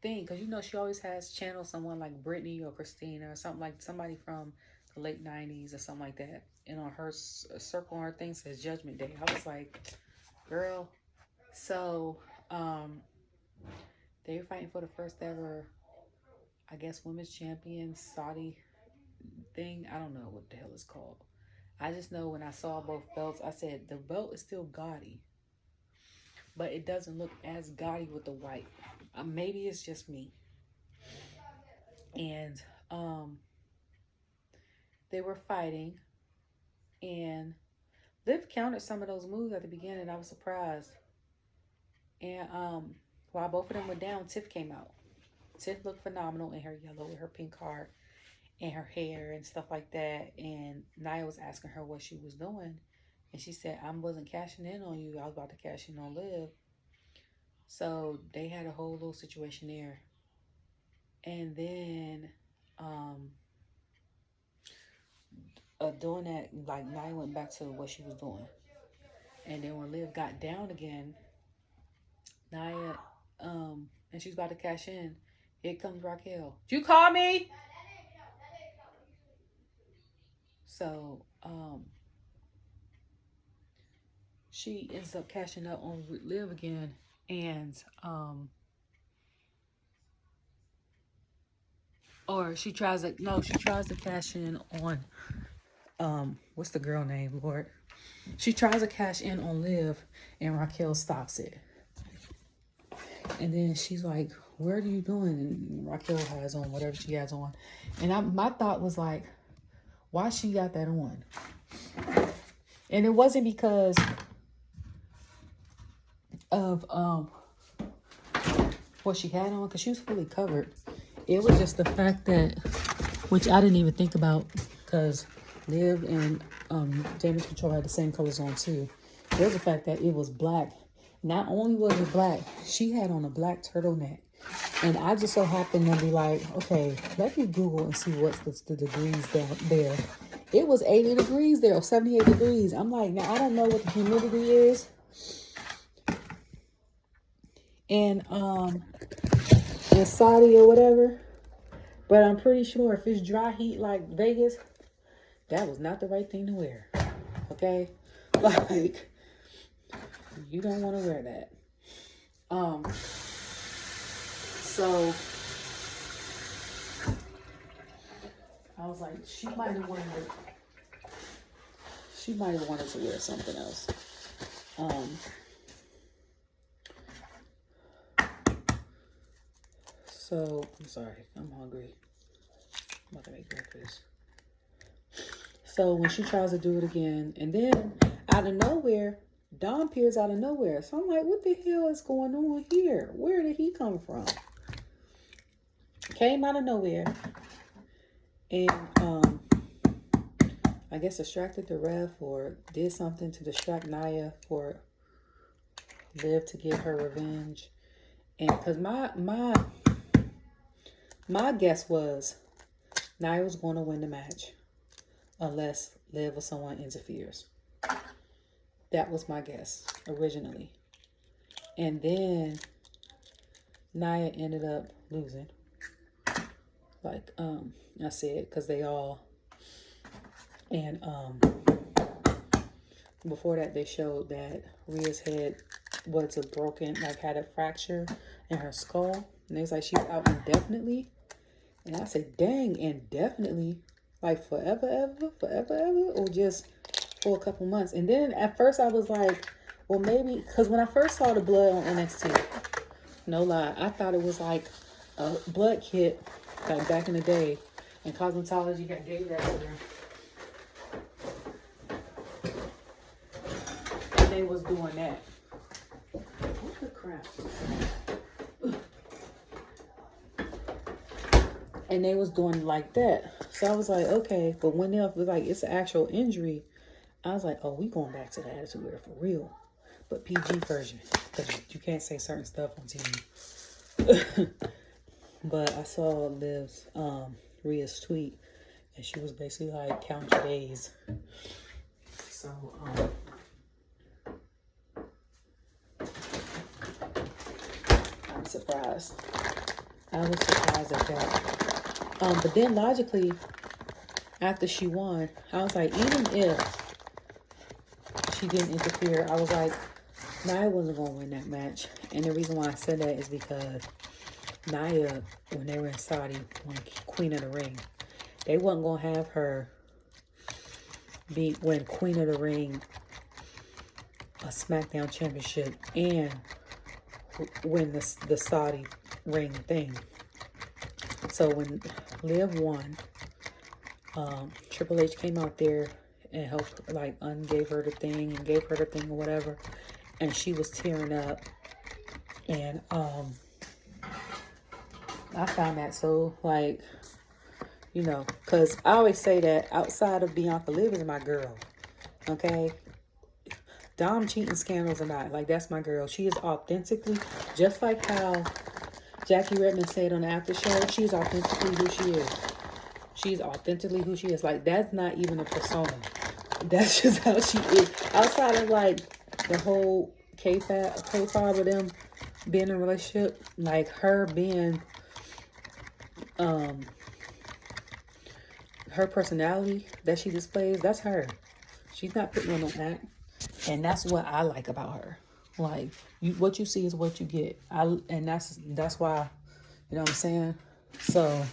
thing? Because, you know, she always has channeled someone like Brittany or Christina or something, like somebody from the late 90s or something like that. And on her circle on her thing says Judgment Day. I was like, girl. So, they were fighting for the first ever, I guess, women's champion Saudi thing. I don't know what the hell it's called. I just know when I saw both belts, I said the belt is still gaudy, but it doesn't look as gaudy with the white. Maybe it's just me. And they were fighting, and Liv countered some of those moves at the beginning. I was surprised. And while both of them were down, Tiff came out. Tiff looked phenomenal in her yellow with her pink heart and her hair and stuff like that. And Nia was asking her what she was doing. And she said, I wasn't cashing in on you. I was about to cash in on Liv. So they had a whole little situation there. And then doing that, like, Nia went back to what she was doing. And then when Liv got down again, Nia, and she was about to cash in, here comes Raquel. Did you call me? So, she ends up cashing out on Liv again, and or she tries to cash in on what's the girl name, Lord? She tries to cash in on Liv, and Raquel stops it. And then she's like, what are you doing? And Raquel has on whatever she has on. And my thought was like, why she got that on? And it wasn't because of what she had on, because she was fully covered. It was just the fact that, which I didn't even think about, because Liv and Damage Control had the same colors on too. It was the fact that it was black. Not only was it black, she had on a black turtleneck. And I just so happened to be like, okay, let me Google and see what's the degrees down there. It was 80 degrees there, or 78 degrees. I'm like, now I don't know what the humidity is. And in Saudi or whatever. But I'm pretty sure if it's dry heat like Vegas, that was not the right thing to wear. Okay? Like, you don't want to wear that. So I was like, she might have wanted to wear something else. So I'm sorry, I'm hungry. I'm about to make breakfast. So when she tries to do it again, and then out of nowhere, Dom appears out of nowhere. So I'm like, what the hell is going on here? Where did he come from? Came out of nowhere. And I guess distracted the ref or did something to distract Nia for Liv to get her revenge. And because my guess was Nia was going to win the match unless Liv or someone interferes. That was my guess originally. And then Nia ended up losing. Like I said, because they all And before that, they showed that Rhea's head was a broken, like had a fracture in her skull. And they was like, she's out indefinitely. And I said, dang, indefinitely? Like forever, ever? Or just for a couple months? And then at first I was like, well, maybe, because when I first saw the blood on NXT, no lie, I thought it was like a blood kit, like back in the day. In cosmetology, got gave that to them. And they was doing that. What the crap? And they was doing like that. So I was like, okay. But when they was like, it's an actual injury, I was like, oh, we going back to the Attitude Era for real. But PG version. Because you can't say certain stuff on TV. But I saw Liv's, Rhea's tweet. And she was basically like, count your days. So, I'm surprised. I was surprised at that. But then logically, after she won, I was like, even if she didn't interfere, I was like, Nia wasn't going to win that match. And the reason why I said that is because Nia, when they were in Saudi, won Queen of the Ring. They wasn't going to have her win Queen of the Ring, a SmackDown Championship, and win the Saudi ring thing. So when Liv won, Triple H came out there and helped, like, gave her the thing and gave her the thing or whatever, and she was tearing up. And I found that so, like, you know, because I always say that outside of Bianca, Liv is my girl. Okay, Dom cheating scandals or not, like, that's my girl. She is authentically, just like how Jackie Redmond said on the after show, she's authentically who she is. She's authentically who she is. Like, that's not even a persona. That's just how she is. Outside of, like, the whole K-Fab with them being in a relationship, like, her being, her personality that she displays, that's her. She's not putting on no act. And that's what I like about her. Like, what you see is what you get. And that's why, you know what I'm saying? So,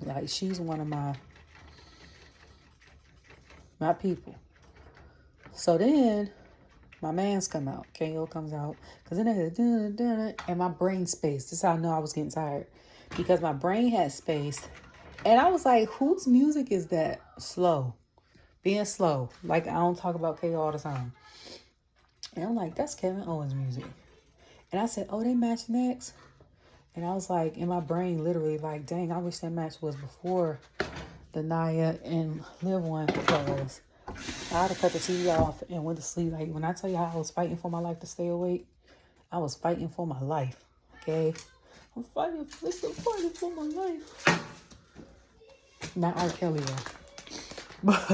like, she's one of my people. So then, my man's come out. KO comes out. Because then I had and my brain space. This is how I know I was getting tired. Because my brain had space. And I was like, whose music is that? Slow. Being slow. Like, I don't talk about KO all the time. And I'm like, that's Kevin Owens music. And I said, oh, they match next? And I was like, in my brain, literally, like, dang, I wish that match was before the Nia and Liv one, because I had to cut the TV off and went to sleep. Like, when I tell you how I was fighting for my life to stay awake, I was fighting for my life, okay? I'm fighting for my life. Not R. Kelly, though. But,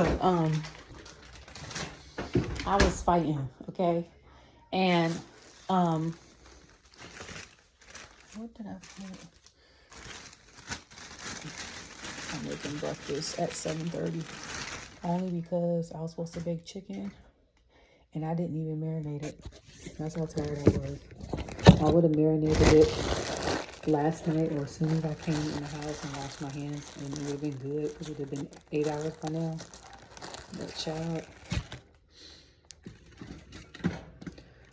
I was fighting, okay? And, what did I put? I'm making breakfast at 7:30. Only because I was supposed to bake chicken and I didn't even marinate it. That's how tired I was. I would have marinated it last night or as soon as I came in the house and washed my hands, and it would have been good because it would have been 8 hours by now. But child,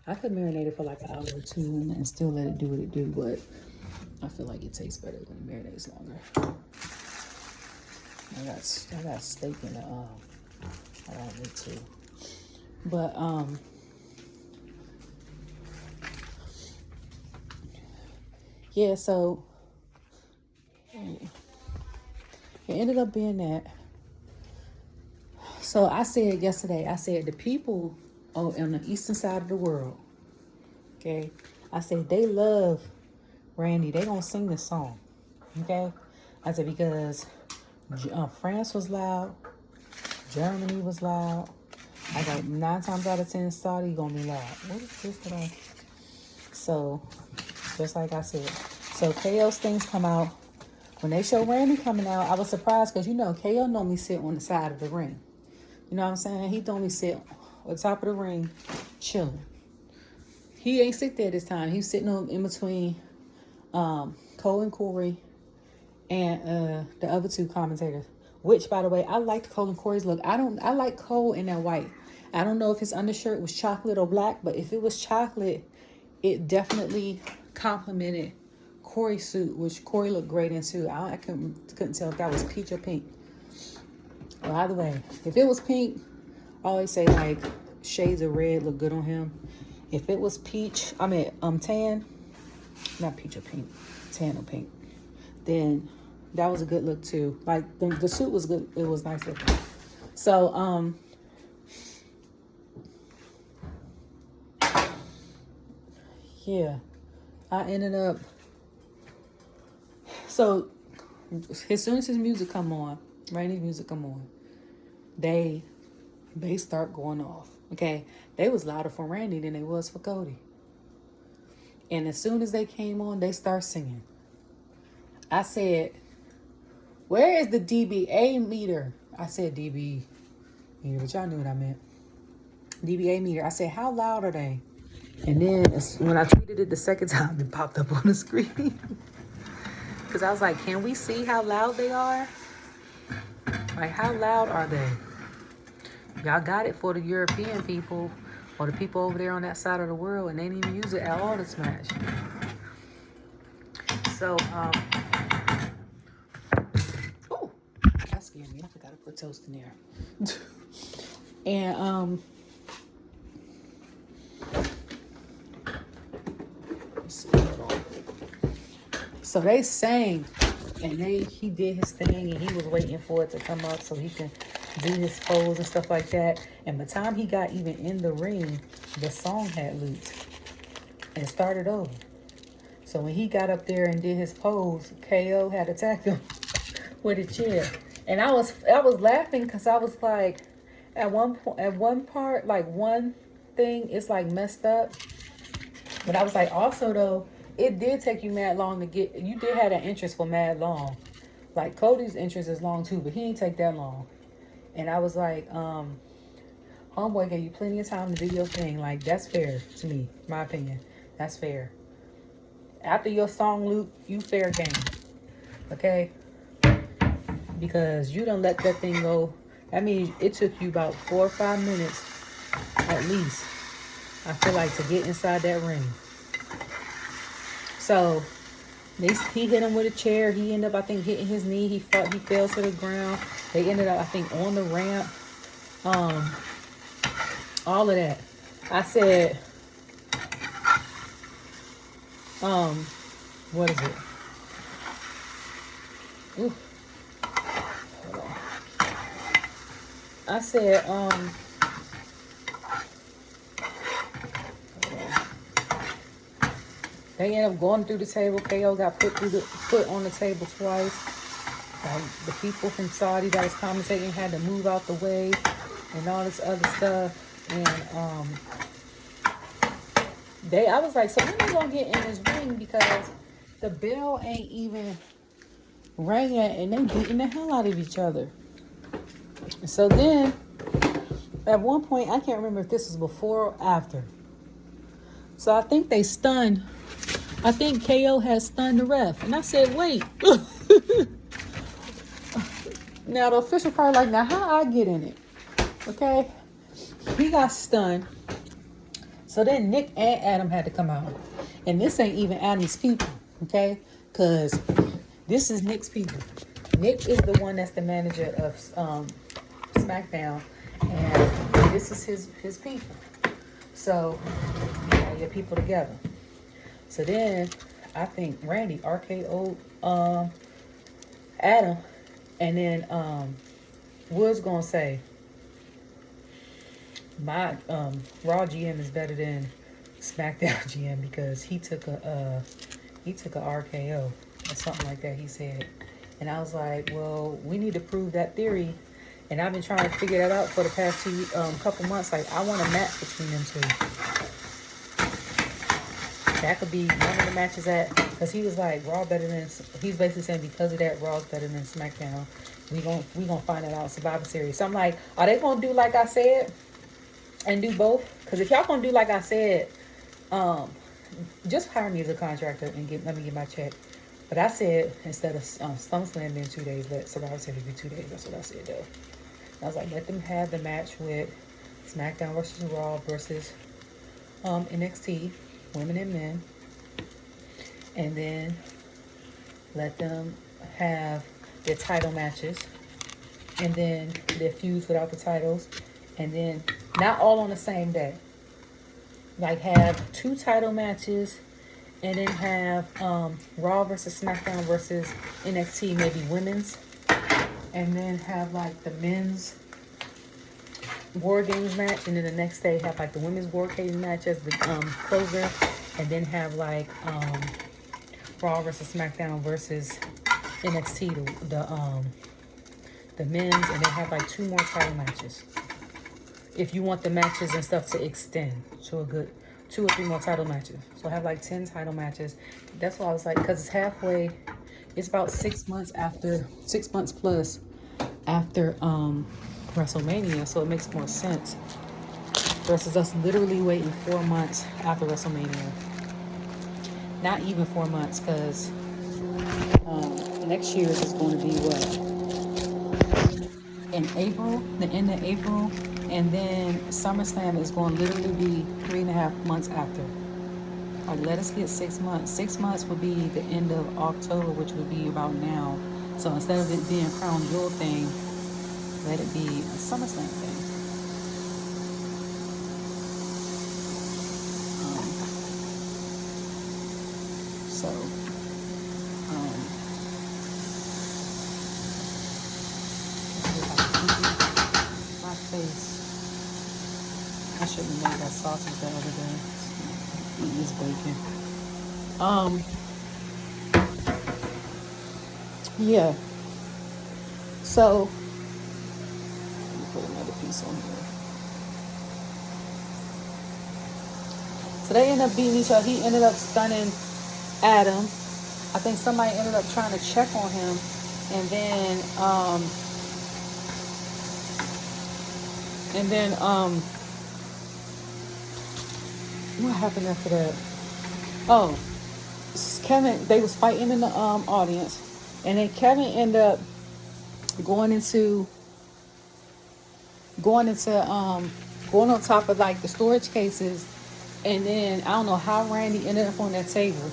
I could marinate it for like an hour or two and still let it do what it do, but I feel like it tastes better when it marinates longer. I got steak in the I got it too. But yeah, so it ended up being that. So I said yesterday, I said the people on the eastern side of the world, okay, I said they love Randy. They gonna sing this song, okay? I said because France was loud, Germany was loud. I got 9 times out of 10 Saudi gonna be loud. What is this today? So just like I said, so KO's things come out When they show Randy coming out, I was surprised because, you know, KO normally sit on the side of the ring. You know what I'm saying? He normally sit on the top of the ring, chilling. He ain't sit there this time. He's sitting on in between Cole and Corey and the other two commentators. Which, by the way, I liked Cole and Corey's look. I like Cole in that white. I don't know if his undershirt was chocolate or black, but if it was chocolate, it definitely complimented Corey's suit, which Corey looked great in too. I couldn't tell if that was peach or pink. Well, either way, if it was pink, I always say like shades of red look good on him. If it was peach, tan, not peach or pink, tan or pink, then that was a good look too. Like the suit was good. It was nice looking. So, yeah, I ended up. So, as soon as his music come on, Randy's music come on, they start going off. Okay, they was louder for Randy than they was for Cody. And as soon as they came on, they start singing. I said, where is the DBA meter? I said DB meter, but y'all knew what I meant. DBA meter. I said, how loud are they? And then when I tweeted it the second time, it popped up on the screen. Because I was like, can we see how loud they are? Like, how loud are they? Y'all got it for the European people or the people over there on that side of the world, and they didn't even use it at all this match. So, oh, that scared me. I forgot to put toast in there. And, let's see, hold on. So they sang, and he did his thing, and he was waiting for it to come up so he can do his pose and stuff like that. And by the time he got even in the ring, the song had looped and started over. So when he got up there and did his pose, KO had attacked him with a chair. And I was laughing because I was like, at one part, like one thing, it's like messed up. But I was like, also though, it did take you mad long to get, you did have an interest for mad long. Like Cody's interest is long too, but he didn't take that long. And I was like, homeboy gave you plenty of time to do your thing. Like, that's fair to me, my opinion. That's fair. After your song loop, you fair game. Okay? Because you done let that thing go. I mean, it took you about 4 or 5 minutes, at least, I feel like, to get inside that ring. So, he hit him with a chair. He ended up, I think, hitting his knee. He fell to the ground. They ended up, I think, on the ramp. All of that. I said, what is it? Ooh. Hold on. I said, they ended up going through the table. KO got put on the table twice. The people from Saudi that was commentating had to move out the way and all this other stuff. And I was like, so when they gonna get in this ring, because the bell ain't even ringing and they beating the hell out of each other. So then at one point, I can't remember if this was before or after. So I think they stunned. I think KO had stunned the ref. And I said, wait. Now, the official probably like, now how I get in it? Okay? He got stunned. So then Nick and Adam had to come out. And this ain't even Adam's people. Okay? Because this is Nick's people. Nick is the one that's the manager of SmackDown. And this is his people. So, you know, your people together. So then, I think Randy RKO'd Adam. And then Wood's gonna say, my Raw GM is better than SmackDown GM because he took a RKO or something like that, he said. And I was like, well, we need to prove that theory. And I've been trying to figure that out for the past couple months. Like, I want a match between them two. that could be one of the matches because he was like, Raw better than, he's basically saying because of that, Raw's better than SmackDown. We gonna find it out Survivor Series. So I'm like, are they gonna do like I said and do both? Because if y'all gonna do like I said, just hire me as a contractor and let me get my check. But I said instead of SummerSlam being 2 days, let Survivor Series be 2 days. That's what I said though. I was like, let them have the match with SmackDown versus Raw versus NXT, women and men. And then let them have their title matches. And then their feuds without the titles. And then not all on the same day. Like have 2 title matches. And then have Raw versus SmackDown versus NXT, maybe women's. And then have like the men's War Games match. And then the next day have like the women's War Games match as the closer. And then have like Raw versus SmackDown versus NXT, the men's. And then have like 2 more title matches. If you want the matches and stuff to extend to a good 2 or 3 more title matches. So I have like 10 title matches. That's why I was like, because it's halfway. It's about 6 months plus after WrestleMania. So it makes more sense versus us literally waiting 4 months after WrestleMania. Not even 4 months, because next year is going to be what? In April, the end of April. And then SummerSlam is going to literally be 3.5 months after. Like, let us get 6 months. 6 months would be the end of October, which would be about now. So instead of it being a Crown Jewel thing, let it be a SummerSlam thing. My face. I shouldn't have made that sausage the other day. Eat this bacon. Yeah. So, let me put another piece on here. So they ended up beating each other. He ended up stunning Adam. I think somebody ended up trying to check on him. And then, what happened after that? Oh, Kevin, they was fighting in the audience, and then Kevin ended up going on top of like the storage cases, and then I don't know how Randy ended up on that table.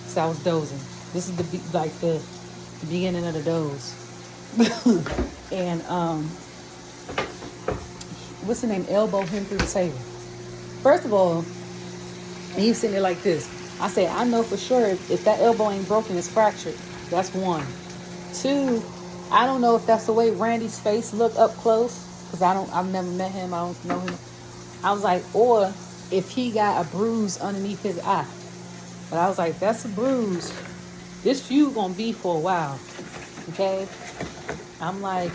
So I was dozing. This is the beginning of the doze. And what's the name? Elbowed him through the table. First of all, he was sitting there like this. I said, I know for sure if that elbow ain't broken, it's fractured. That's 1. 2, I don't know if that's the way Randy's face looked up close, because I've never met him. I don't know him. I was like, or if he got a bruise underneath his eye. But I was like, that's a bruise. This feud gonna be for a while. Okay? I'm like,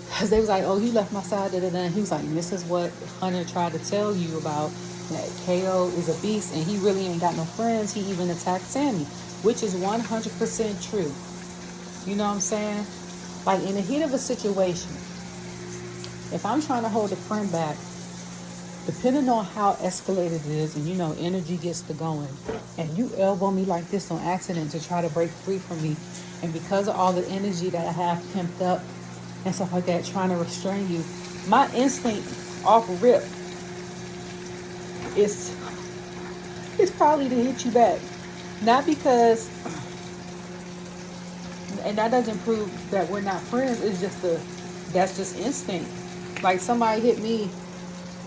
because they was like, oh, he left my side, and he was like, this is what Hunter tried to tell you about, that KO is a beast, and he really ain't got no friends. He even attacked Sammy, which is 100% true. You know what I'm saying? Like, in the heat of a situation, if I'm trying to hold a friend back, depending on how escalated it is, and you know, energy gets to going, and you elbow me like this on accident to try to break free from me, and because of all the energy that I have pimped up and stuff like that, trying to restrain you, my instinct off rip is probably to hit you back. Not because, and that doesn't prove that we're not friends, it's just that's just instinct. Like, somebody hit me,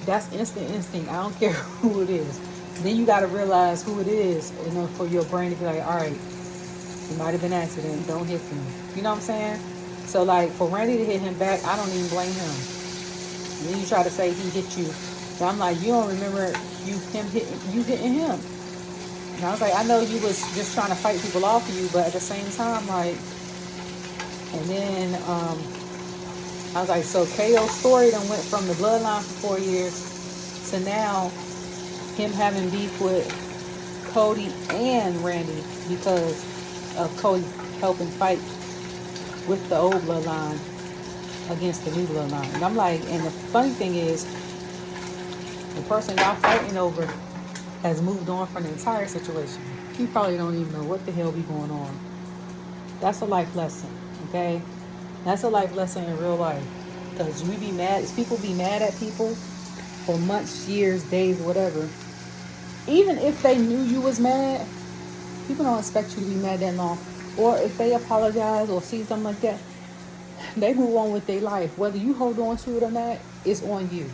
that's instinct. I don't care who it is. Then you got to realize who it is, you know, for your brain to be like, all right, it might have been an accident, don't hit me. You know what I'm saying? So, like, for Randy to hit him back, I don't even blame him. And then you try to say he hit you. So I'm like, you don't remember you hitting him. And I was like, I know you was just trying to fight people off of you, but at the same time, like, and then I was like, so KO's story done went from the bloodline for 4 years to now him having beef with Cody and Randy because of Cody helping fight with the old bloodline against the new bloodline. And I'm like, and the funny thing is, the person y'all fighting over has moved on from the entire situation. He probably don't even know what the hell be going on. That's a life lesson, okay? That's a life lesson in real life. Because we be mad, people be mad at people for months, years, days, whatever. Even if they knew you was mad, people don't expect you to be mad that long. Or if they apologize or see something like that, they move on with their life. Whether you hold on to it or not, it's on you.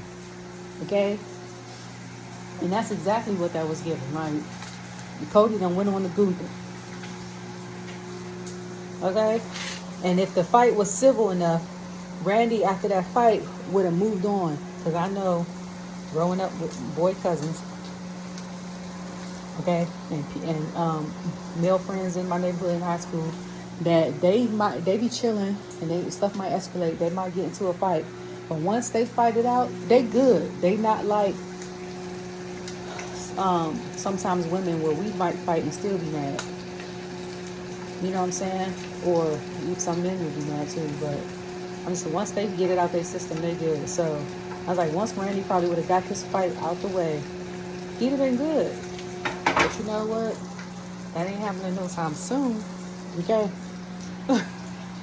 Okay? And that's exactly what that was given, right? Cody done went on the Gunther. Okay? And if the fight was civil enough, Randy, after that fight, would have moved on. Because I know, growing up with boy cousins, okay, and male friends in my neighborhood in high school, that they be chilling and stuff might escalate. They might get into a fight. But once they fight it out, they good. They not like sometimes women where we might fight and still be mad. You know what I'm saying? Or some men would be mad too. But I'm just, once they get it out their system, they good. So I was like, once Randy probably would have got this fight out the way, he'd have been good. But you know what? That ain't happening no time soon. Okay?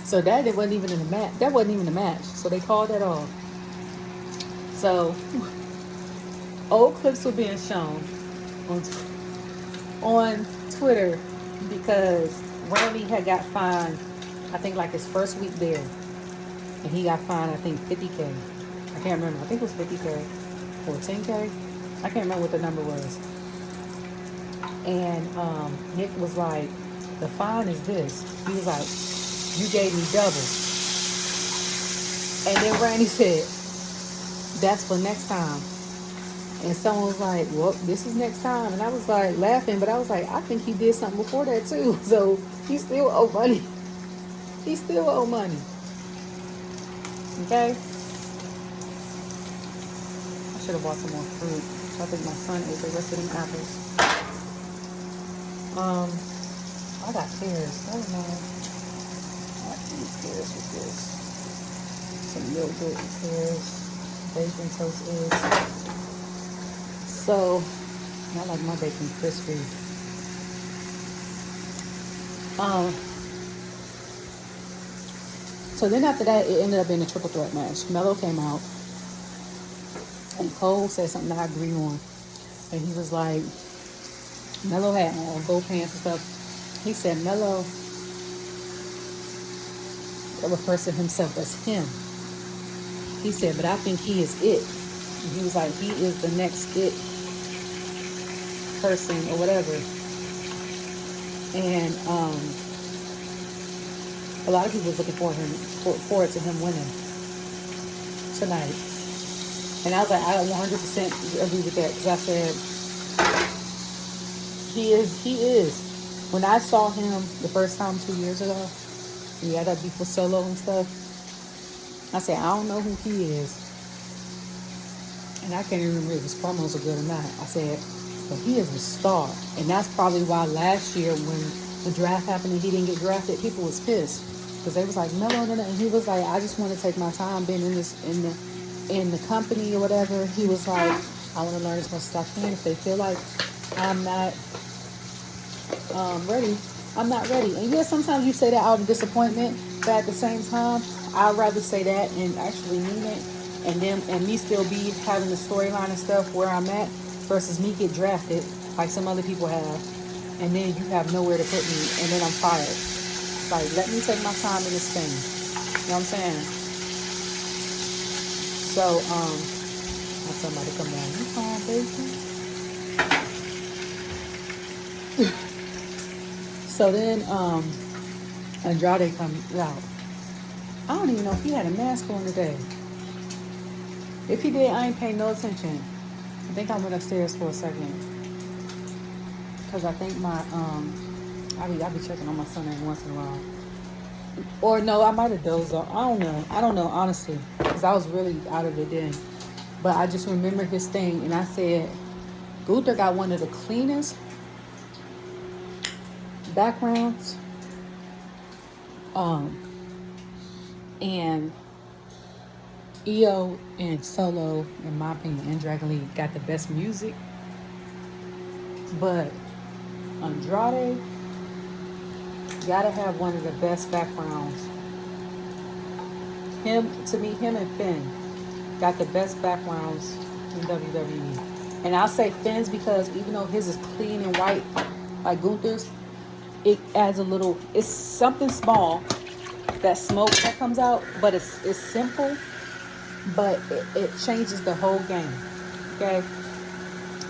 So that it wasn't even in the match. That wasn't even the match. So they called that off. So old clips were being shown on Twitter because Randy had got fined, I think like his first week there. And he got fined, I think, $50K. I can't remember. I think it was $50K or $10K. I can't remember what the number was. And Nick was like, the fine is this. He was like, you gave me double. And then Randy said, that's for next time. And someone was like, well, this is next time. And I was like laughing, but I was like, I think he did something before that too. So he still owe money. He still owe money. Okay? I should have bought some more fruit. I think my son ate the rest of them apples. I got pears. I don't know. I can eat pears with this. Some yogurt and pears. Bacon, toast, eggs. So, I like my bacon crispy. So then after that, it ended up being a triple threat match. Melo came out. And Cole said something that I agree on. And he was like, Melo had on gold pants and stuff. He said Melo refers to himself as him. He said, but I think he is it. And he was like, he is the next it person or whatever. And a lot of people was looking forward to him winning tonight. And I was like, I 100% agree with that, because I said, he is. When I saw him the first time 2 years ago, he had that beef with Solo and stuff, I said, I don't know who he is. And I can't even remember if his promos are good or not. I said, but he is a star. And that's probably why last year when the draft happened and he didn't get drafted, people was pissed. Because they was like, no. And he was like, I just want to take my time being in the company or whatever. He was like, I want to learn as much as I can. If they feel like I'm not ready, I'm not ready. And yeah, sometimes you say that out of disappointment, but at the same time, I'd rather say that and actually mean it, and me still be having the storyline and stuff where I'm at, versus me get drafted like some other people have, and then you have nowhere to put me, and then I'm fired. Like, let me take my time in this thing. You know what I'm saying? So, let somebody come down. You fine, baby? So then, Andrade comes out. I don't even know if he had a mask on today. If he did, I ain't paying no attention. I think I went upstairs for a second. Because I think my, I be checking on my son every once in a while. Or no, I might have dozed off. I don't know, honestly. Because I was really out of it then. But I just remember his thing. And I said, Gunther got one of the cleanest backgrounds. And EO and Solo, in my opinion, Andrade got the best music. But Andrade gotta have one of the best backgrounds. Him and Finn got the best backgrounds in WWE. And I'll say Finn's because even though his is clean and white like Gunther's, it adds a little, it's something small, that smoke that comes out, but it's simple, but it changes the whole game. Okay?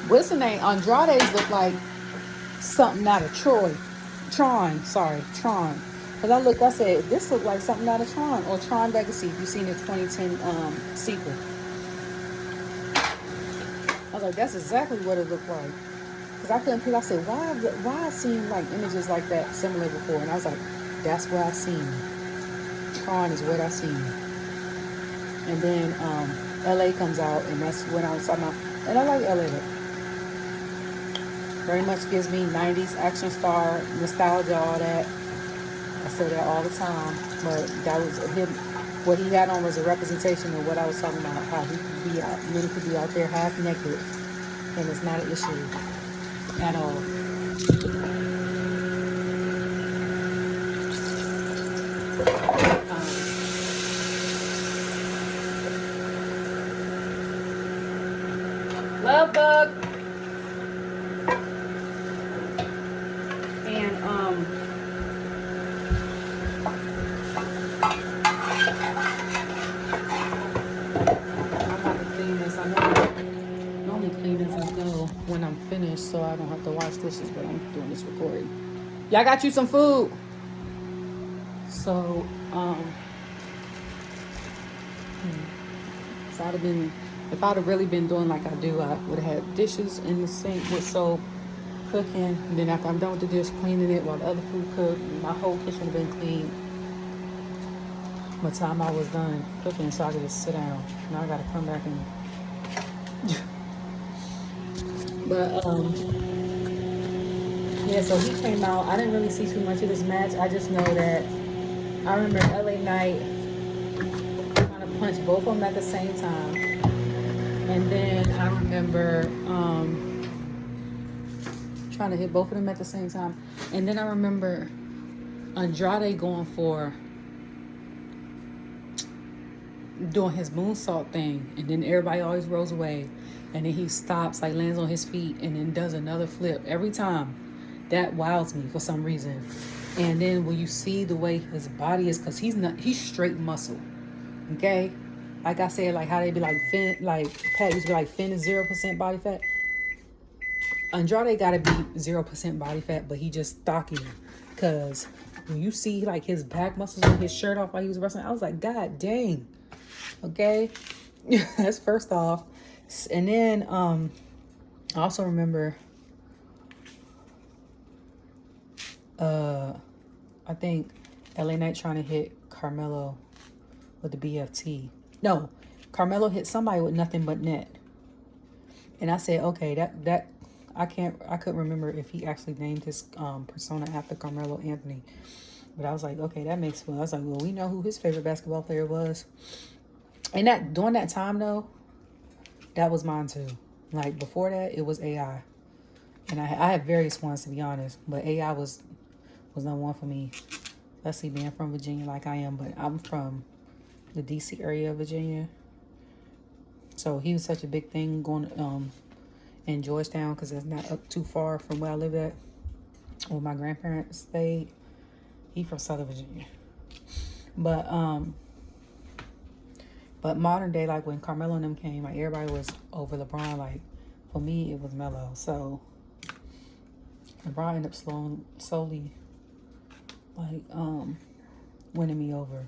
What's the name? Andrade's look like something out of Tron. Because I said, this looked like something out of Tron, or Tron Legacy, if you've seen the 2010 sequel. I was like, that's exactly what it looked like. Because I couldn't feel, I said, why I seen like images like that similar before? And I was like, that's what I seen. Tron is what I seen. And then LA comes out, and that's when I was talking about, and I like LA. Very much gives me 90s action star nostalgia, all that. I say that all the time, but that was him. What he had on was a representation of what I was talking about, how he could be out, men could be out there half naked, and it's not an issue at all. Love bug. And when I'm finished, so I don't have to wash dishes, but I'm doing this recording. Y'all got you some food. So, so if I'd have really been doing like I do, I would have had dishes in the sink with soap, cooking, and then after I'm done with the dish, cleaning it while the other food cooked. My whole kitchen would have been clean by the time I was done cooking, so I could just sit down. Now I gotta come back and but yeah, so he came out. I didn't really see too much of this match. I just know that I remember LA Knight kind of punched both of them at the same time. And then I remember trying to hit both of them at the same time. And then I remember Andrade going for doing his moonsault thing, and then everybody always rolls away, and then he stops, like lands on his feet, and then does another flip every time. That wows me for some reason. And then when you see the way his body is, because he's straight muscle. Okay, like I said, like how they be like Finn, like Pat used to be like Finn is 0% body fat. Andrade gotta be 0% body fat, but he just stocky. Because when you see like his back muscles and his shirt off while he was wrestling, I was like, God dang. Okay, that's first off. And then I also remember I think LA Knight trying to hit Carmelo with the BFT. No, Carmelo hit somebody with nothing but net. And I said, okay, that I couldn't remember if he actually named his persona after Carmelo Anthony. But I was like, okay, that makes sense. I was like, well, we know who his favorite basketball player was. And that during that time though, that was mine too. Like before that, it was AI. And I had various ones to be honest, but AI was number one for me. Especially being from Virginia like I am, but I'm from the DC area of Virginia. So he was such a big thing going in Georgetown, because it's not up too far from where I live at, where my grandparents stayed. He from Southern Virginia. But modern day, like when Carmelo and them came, like everybody was over LeBron. Like for me, it was Melo. So LeBron ended up slowly like winning me over.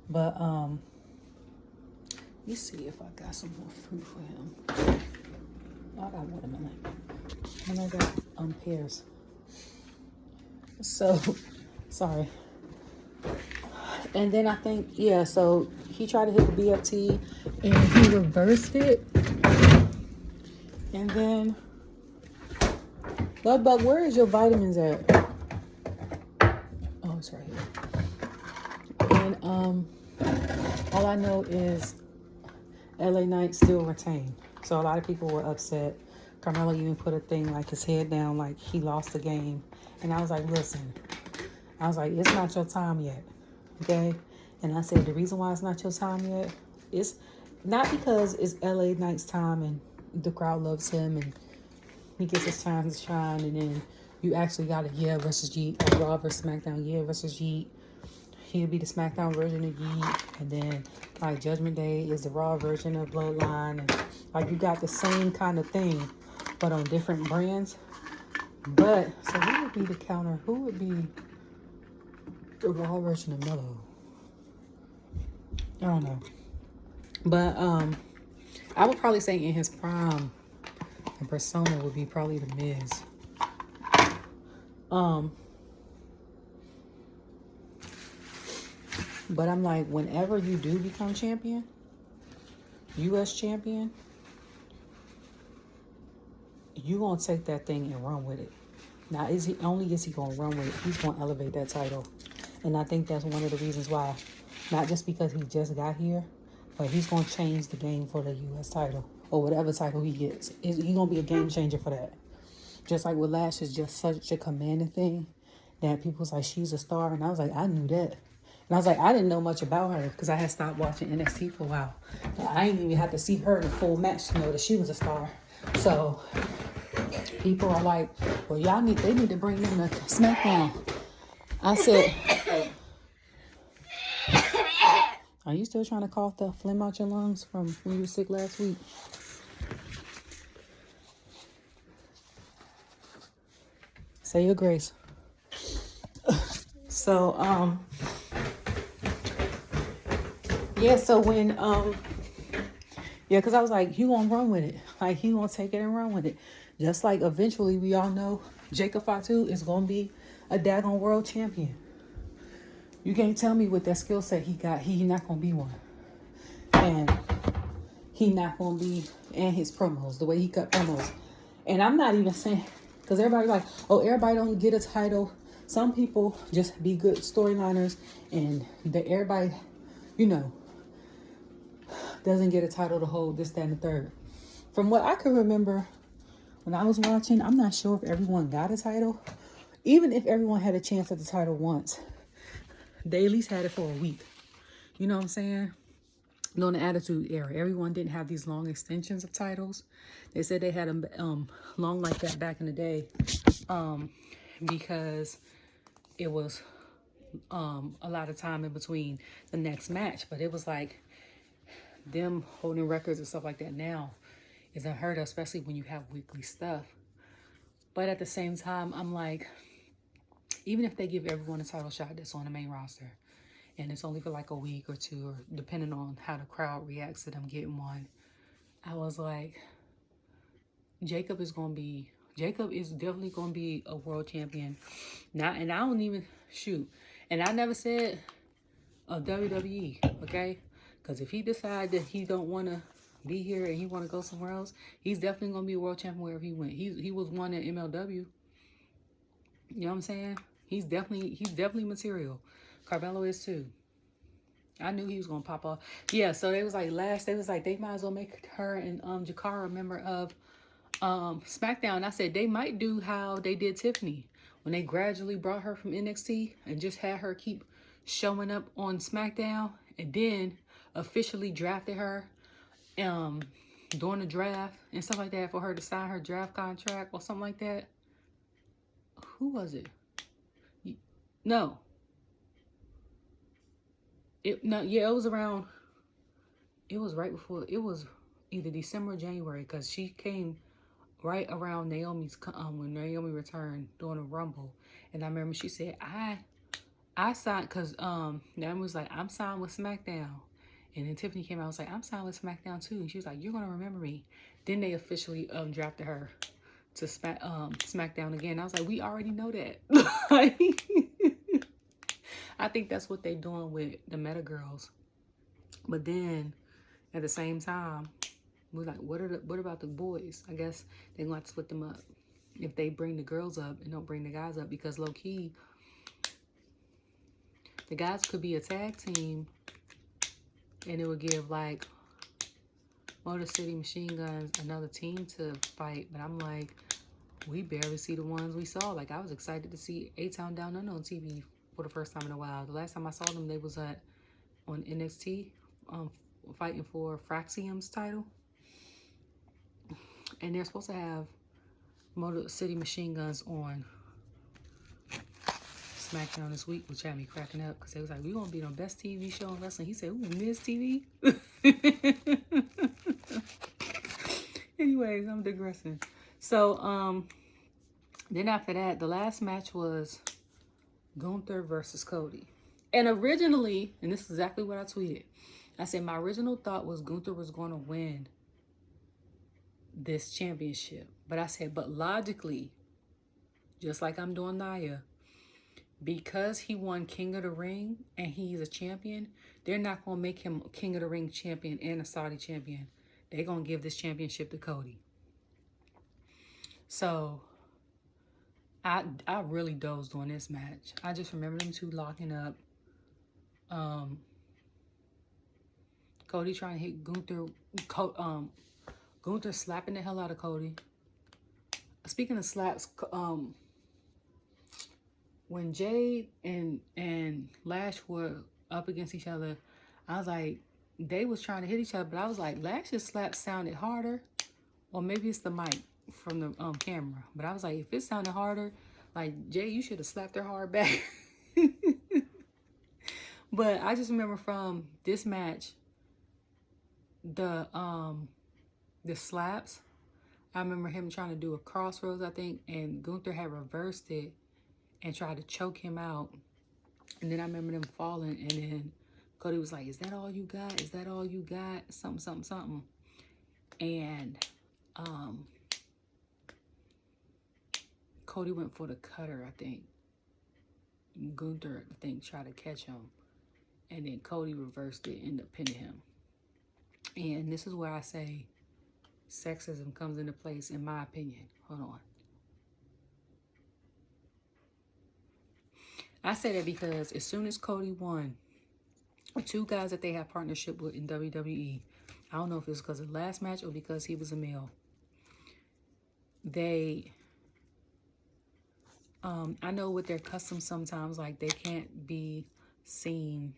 But let me see if I got some more fruit for him. Oh, I got watermelon. And I got pears. So sorry. And then I think, yeah, so he tried to hit the BFT and he reversed it. And then, Love Bug, where is your vitamins at? Oh, it's right here. And all I know is LA Knight still retained. So a lot of people were upset. Carmelo even put a thing like his head down, like he lost the game. And I was like, listen, I was like, it's not your time yet, okay? And I said, the reason why it's not your time yet, it's not because it's LA Knight's time and the crowd loves him and he gets his time to shine, and then you actually got a Yeah versus Jade, like Raw versus SmackDown, Yeah versus Jade. He'll be the SmackDown version of Jade, and then like Judgment Day is the Raw version of Bloodline, and like you got the same kind of thing, but on different brands. But so who would be the counter? Who would be the Raw version of Mello? I don't know. But I would probably say in his prime and persona would be probably the Miz. But I'm like, whenever you do become champion, US champion, you gonna take that thing and run with it. Now, is he gonna run with it? He's gonna elevate that title. And I think that's one of the reasons why, not just because he just got here, but he's gonna change the game for the US title or whatever title he gets. He's gonna be a game changer for that. Just like with Lash is just such a commanding thing that people was like, she's a star. And I was like, I knew that. And I was like, I didn't know much about her because I had stopped watching NXT for a while. I didn't even have to see her in a full match to know that she was a star. So people are like, well, they need to bring them to SmackDown. I said, are you still trying to cough the phlegm out your lungs from when you were sick last week? Say your grace. So, yeah, so when, yeah, because I was like, he gonna run with it. Like, he gonna take it and run with it. Just like eventually we all know Jacob Fatu is gonna be a daggone world champion. You can't tell me with that skill set he got, he not gonna be one. And he not gonna be, and his promos, the way he cut promos. And I'm not even saying, because everybody's like, oh, everybody don't get a title. Some people just be good storyliners, and everybody, doesn't get a title to hold this, that, and the third. From what I can remember when I was watching, I'm not sure if everyone got a title. Even if everyone had a chance at the title once, they at least had it for a week. You know what I'm saying? During the Attitude Era, everyone didn't have these long extensions of titles. They said they had them long like that back in the day because it was a lot of time in between the next match. But it was like them holding records and stuff like that now is unheard of, especially when you have weekly stuff. But at the same time, I'm like, even if they give everyone a title shot that's on the main roster, and it's only for like a week or two, or depending on how the crowd reacts to them getting one, I was like, Jacob is definitely going to be a world champion. Now, and I don't even, and I never said WWE, okay? Because if he decides that he don't want to be here and he want to go somewhere else, he's definitely going to be a world champion wherever he went. He was one at MLW. You know what I'm saying? He's definitely material. Carmelo is too. I knew he was going to pop off. Yeah, so they was like, Lash, they was like, they might as well make her and Jakara a member of SmackDown. I said, they might do how they did Tiffany when they gradually brought her from NXT and just had her keep showing up on SmackDown, and then officially drafted her during the draft and stuff like that for her to sign her draft contract or something like that. Who was it? No. It was around, it was right before, it was either December or January, because she came right around Naomi's, when Naomi returned during the Rumble. And I remember she said, I signed, because Naomi was like, I'm signed with SmackDown. And then Tiffany came out and was like, I'm signed with SmackDown too. And she was like, you're going to remember me. Then they officially drafted her to SmackDown again. I was like, we already know that. Like, I think that's what they doing with the meta girls. But then at the same time, we're like, what about the boys? I guess they're gonna have to split them up if they bring the girls up and don't bring the guys up, because low key, the guys could be a tag team and it would give like Motor City Machine Guns another team to fight. But I'm like, we barely see the ones we saw. Like, I was excited to see A-Town Down Under on TV for the first time in a while. The last time I saw them, they was on NXT, fighting for Fraxium's title. And they're supposed to have Motor City Machine Guns on SmackDown this week, which had me cracking up, because they was like, we gonna be on best TV show in wrestling. He said, ooh, Miz TV. Anyways, I'm digressing. So then after that, the last match was Gunther versus Cody. And originally, and this is exactly what I tweeted, I said my original thought was Gunther was going to win this championship. But I said, but logically, just like I'm doing Nia, because he won King of the Ring and he's a champion, they're not going to make him King of the Ring champion and a Saudi champion. They're going to give this championship to Cody. So I really dozed on this match. I just remember them two locking up. Cody trying to hit Gunther. Gunther slapping the hell out of Cody. Speaking of slaps, when Jade and Lash were up against each other, I was like, they was trying to hit each other, but I was like, Lash's slap sounded harder, or maybe it's the mic from the camera. But I was like, if it sounded harder, like, Jade, you should have slapped her hard back. But I just remember from this match, the slaps. I remember him trying to do a crossroads, I think, and Gunther had reversed it and tried to choke him out. And then I remember them falling, and then Cody was like, is that all you got? Is that all you got? Something, something, something. And Cody went for the cutter, I think. Gunther, I think, tried to catch him. And then Cody reversed it and ended up pinning him. And this is where I say sexism comes into place, in my opinion. Hold on. I say that because as soon as Cody won, the two guys that they have partnership with in WWE, I don't know if it's because of the last match or because he was a male, they, I know with their customs sometimes, like, they can't be seen,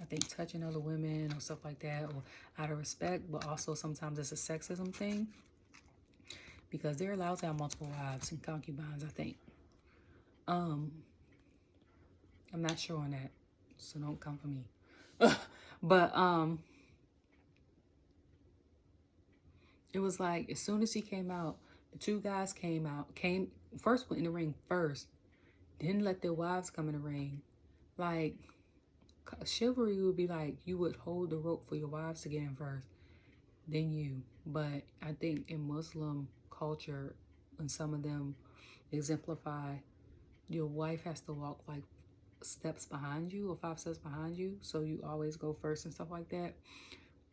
I think, touching other women or stuff like that, or out of respect, but also sometimes it's a sexism thing, because they're allowed to have multiple wives and concubines, I think. I'm not sure on that, so don't come for me. But it was like, as soon as he came out, the two guys came first, went in the ring first, didn't let their wives come in the ring. Like, chivalry would be like, you would hold the rope for your wives to get in first, then you. But I think in Muslim culture, and some of them exemplify, your wife has to walk like steps behind you, or 5 steps behind you, so you always go first and stuff like that.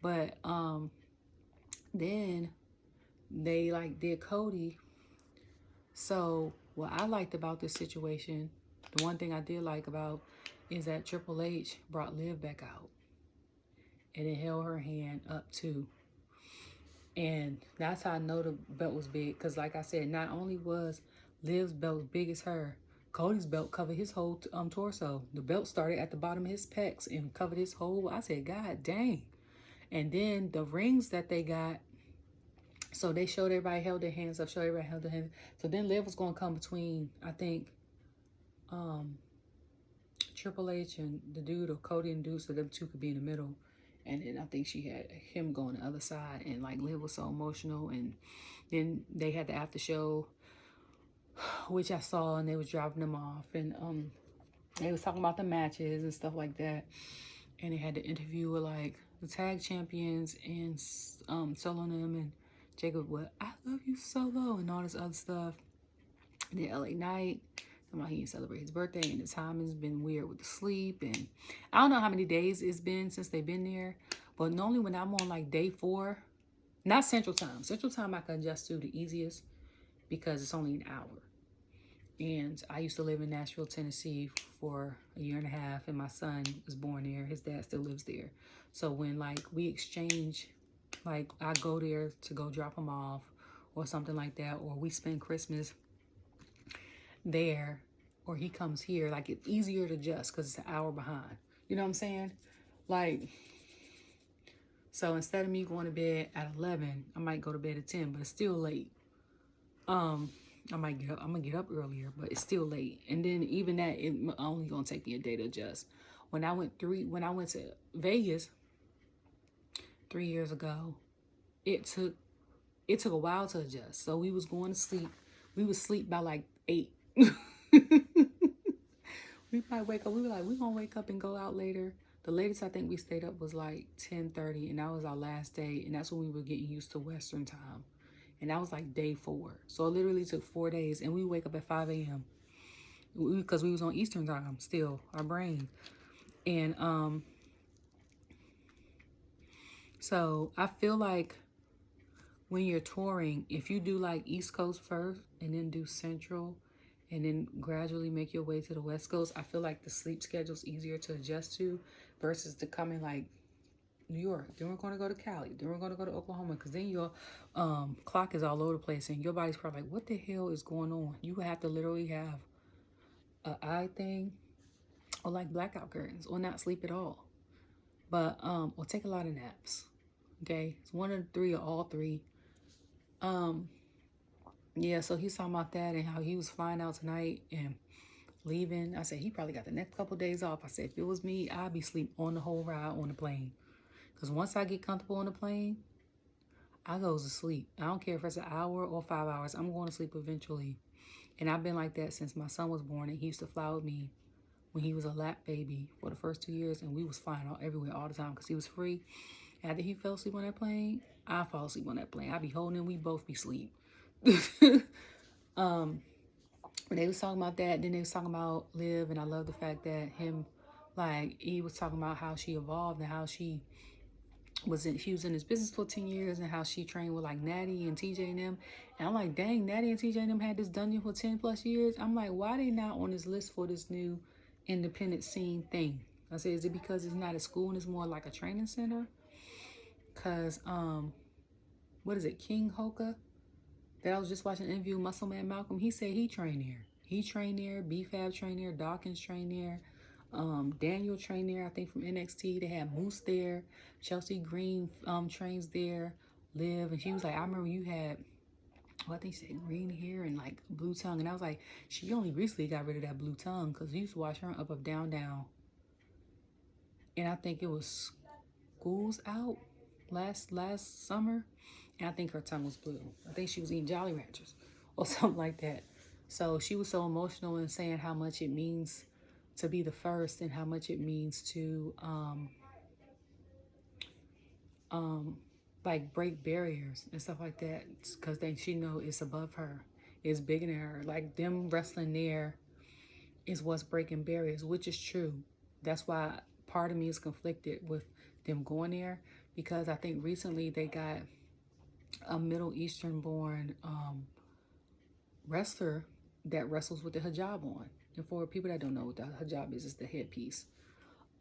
But then they like did Cody. So what I liked about this situation, the one thing I did like about, is that Triple H brought Liv back out and it held her hand up too. And that's how I know the belt was big, because like I said, not only was Liv's belt as big as her, Cody's belt covered his whole torso. The belt started at the bottom of his pecs and covered his whole, I said, God dang. And then the rings that they got, so they showed everybody held their hands up, showed everybody held their hands. So then Liv was going to come between, I think, Triple H and the dude, or Cody and dude, so them two could be in the middle. And then I think she had him go on the other side, and like Liv was so emotional. And then they had the after show, which I saw, and they was dropping them off, and they was talking about the matches and stuff like that. And they had the interview with like the tag champions and Solo them, and Jacob, what, I love you Solo, and all this other stuff. And then LA Knight, He didn't celebrate his birthday, and the timing's been weird with the sleep. And I don't know how many days it's been since they've been there. But normally when I'm on like day 4, not Central Time. Central Time I can adjust to the easiest because it's only an hour. And I used to live in Nashville, Tennessee for a year and a half, and my son was born there. His dad still lives there. So when like we exchange, like I go there to go drop him off or something like that, or we spend Christmas there, or he comes here, like it's easier to adjust because it's an hour behind. You know what I'm saying? Like, so instead of me going to bed at 11, I might go to bed at 10, but it's still late. I'm gonna get up earlier, but it's still late. And then even that, it only gonna take me a day to adjust. When I went to Vegas 3 years ago, it took a while to adjust. So we was going to sleep. We would sleep by like 8. We might wake up. We were like, we're gonna wake up and go out later. The latest I think we stayed up was like 10:30, and that was our last day. And that's when we were getting used to Western time. And that was like day 4. So it literally took 4 days, and we wake up at 5 a.m. because we was on Eastern time still, our brain. And so I feel like when you're touring, if you do like East Coast first and then do Central and then gradually make your way to the West Coast, I feel like the sleep schedule's easier to adjust to versus to come in like New York. Then we're going to go to Cali. Then we're going to go to Oklahoma, because then your clock is all over the place and your body's probably like, what the hell is going on? You have to literally have an eye thing or like blackout curtains or not sleep at all. But, or take a lot of naps. Okay. It's one of the 3 or all 3. Yeah, so he's talking about that and how he was flying out tonight and leaving. I said, he probably got the next couple of days off. I said, if it was me, I'd be asleep on the whole ride on the plane. Because once I get comfortable on the plane, I goes to sleep. I don't care if it's an hour or 5 hours. I'm going to sleep eventually. And I've been like that since my son was born. And he used to fly with me when he was a lap baby for the first 2 years. And we was flying everywhere all the time because he was free. After he fell asleep on that plane, I fall asleep on that plane. I be holding him. We both be asleep. When they was talking about that, then they was talking about Liv, and I love the fact that him, like, he was talking about how she evolved and how she was in his business for 10 years and how she trained with like Natty and TJ and them. And I'm like, dang, Natty and TJ and them had this dungeon for 10 plus years. I'm like, why they not on this list for this new independent scene thing? I said, is it because it's not a school and it's more like a training center? Because, what is it, King Hoka? That I was just watching an interview with Muscle Man Malcolm. He said he trained there. He trained there. B-Fab trained there. Dawkins trained there. Daniel trained there, I think, from NXT. They had Moose there. Chelsea Green trains there. Liv. And she was like, I remember you had, I think she said green hair and like blue tongue. And I was like, she only recently got rid of that blue tongue because you used to watch her up, up, down, down. And I think it was Schools Out last summer. And I think her tongue was blue. I think she was eating Jolly Ranchers or something like that. So she was so emotional in saying how much it means to be the first and how much it means to like break barriers and stuff like that, because she know it's above her, it's bigger than her. Like them wrestling there is what's breaking barriers, which is true. That's why part of me is conflicted with them going there, because I think recently they got a Middle Eastern born wrestler that wrestles with the hijab on. And for people that don't know what the hijab is, it's the headpiece.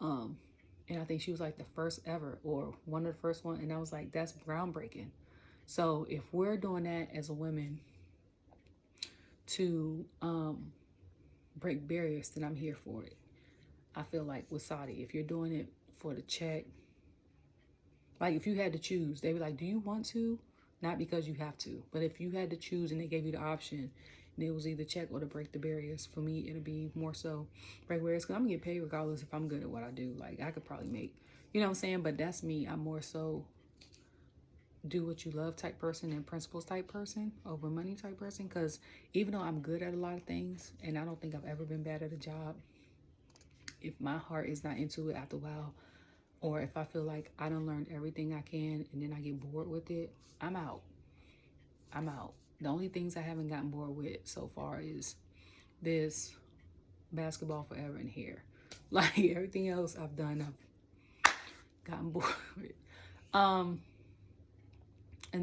And I think she was like the first ever or one of the first one. And I was like, that's groundbreaking. So if we're doing that as women to break barriers, then I'm here for it. I feel like with Saudi, if you're doing it for the check, like if you had to choose, they were like, do you want to? Not because you have to, but if you had to choose and they gave you the option, and it was either check or to break the barriers. For me, it'll be more so break barriers, because I'm gonna get paid regardless if I'm good at what I do. Like I could probably make, you know what I'm saying? But that's me. I'm more so do what you love type person and principles type person over money type person. Because even though I'm good at a lot of things, and I don't think I've ever been bad at a job, if my heart is not into it after a while, or if I feel like I done learned everything I can and then I get bored with it, I'm out. I'm out. The only things I haven't gotten bored with so far is this basketball forever and hair. Like everything else I've done, I've gotten bored with. And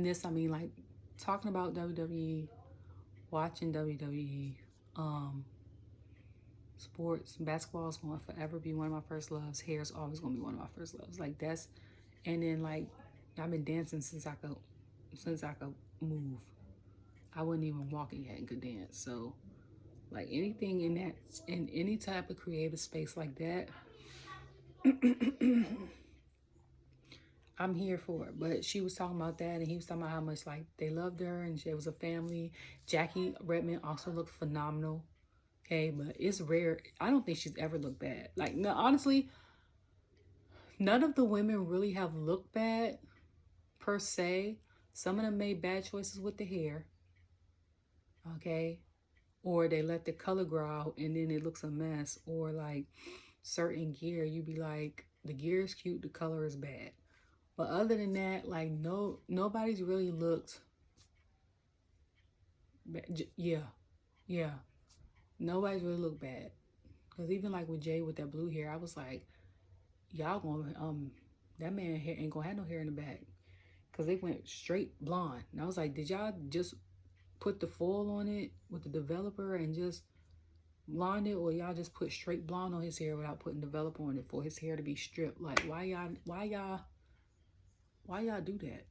this, I mean, like talking about WWE, watching WWE, sports, basketball is going to forever be one of my first loves. Hair is always going to be one of my first loves. Like that's, and then like I've been dancing since I could move. I wasn't even walking yet and could dance. So like anything in that, in any type of creative space like that, I'm here for it. But she was talking about that, and he was talking about how much like they loved her and she was a family. Jackie Redmond also looked phenomenal. Okay, but it's rare. I don't think she's ever looked bad. Like, no, honestly, none of the women really have looked bad per se. Some of them made bad choices with the hair. Okay, or they let the color grow out and then it looks a mess. Or like certain gear, you be like, the gear is cute, the color is bad. But other than that, like nobody's really looked bad. Yeah. Nobody's really looked bad. Because even like with Jade with that blue hair, I was like, y'all gonna, that man hair ain't gonna have no hair in the back. Because they went straight blonde. And I was like, did y'all just put the foil on it with the developer and just blonde it? Or y'all just put straight blonde on his hair without putting developer on it for his hair to be stripped? Like, why y'all do that?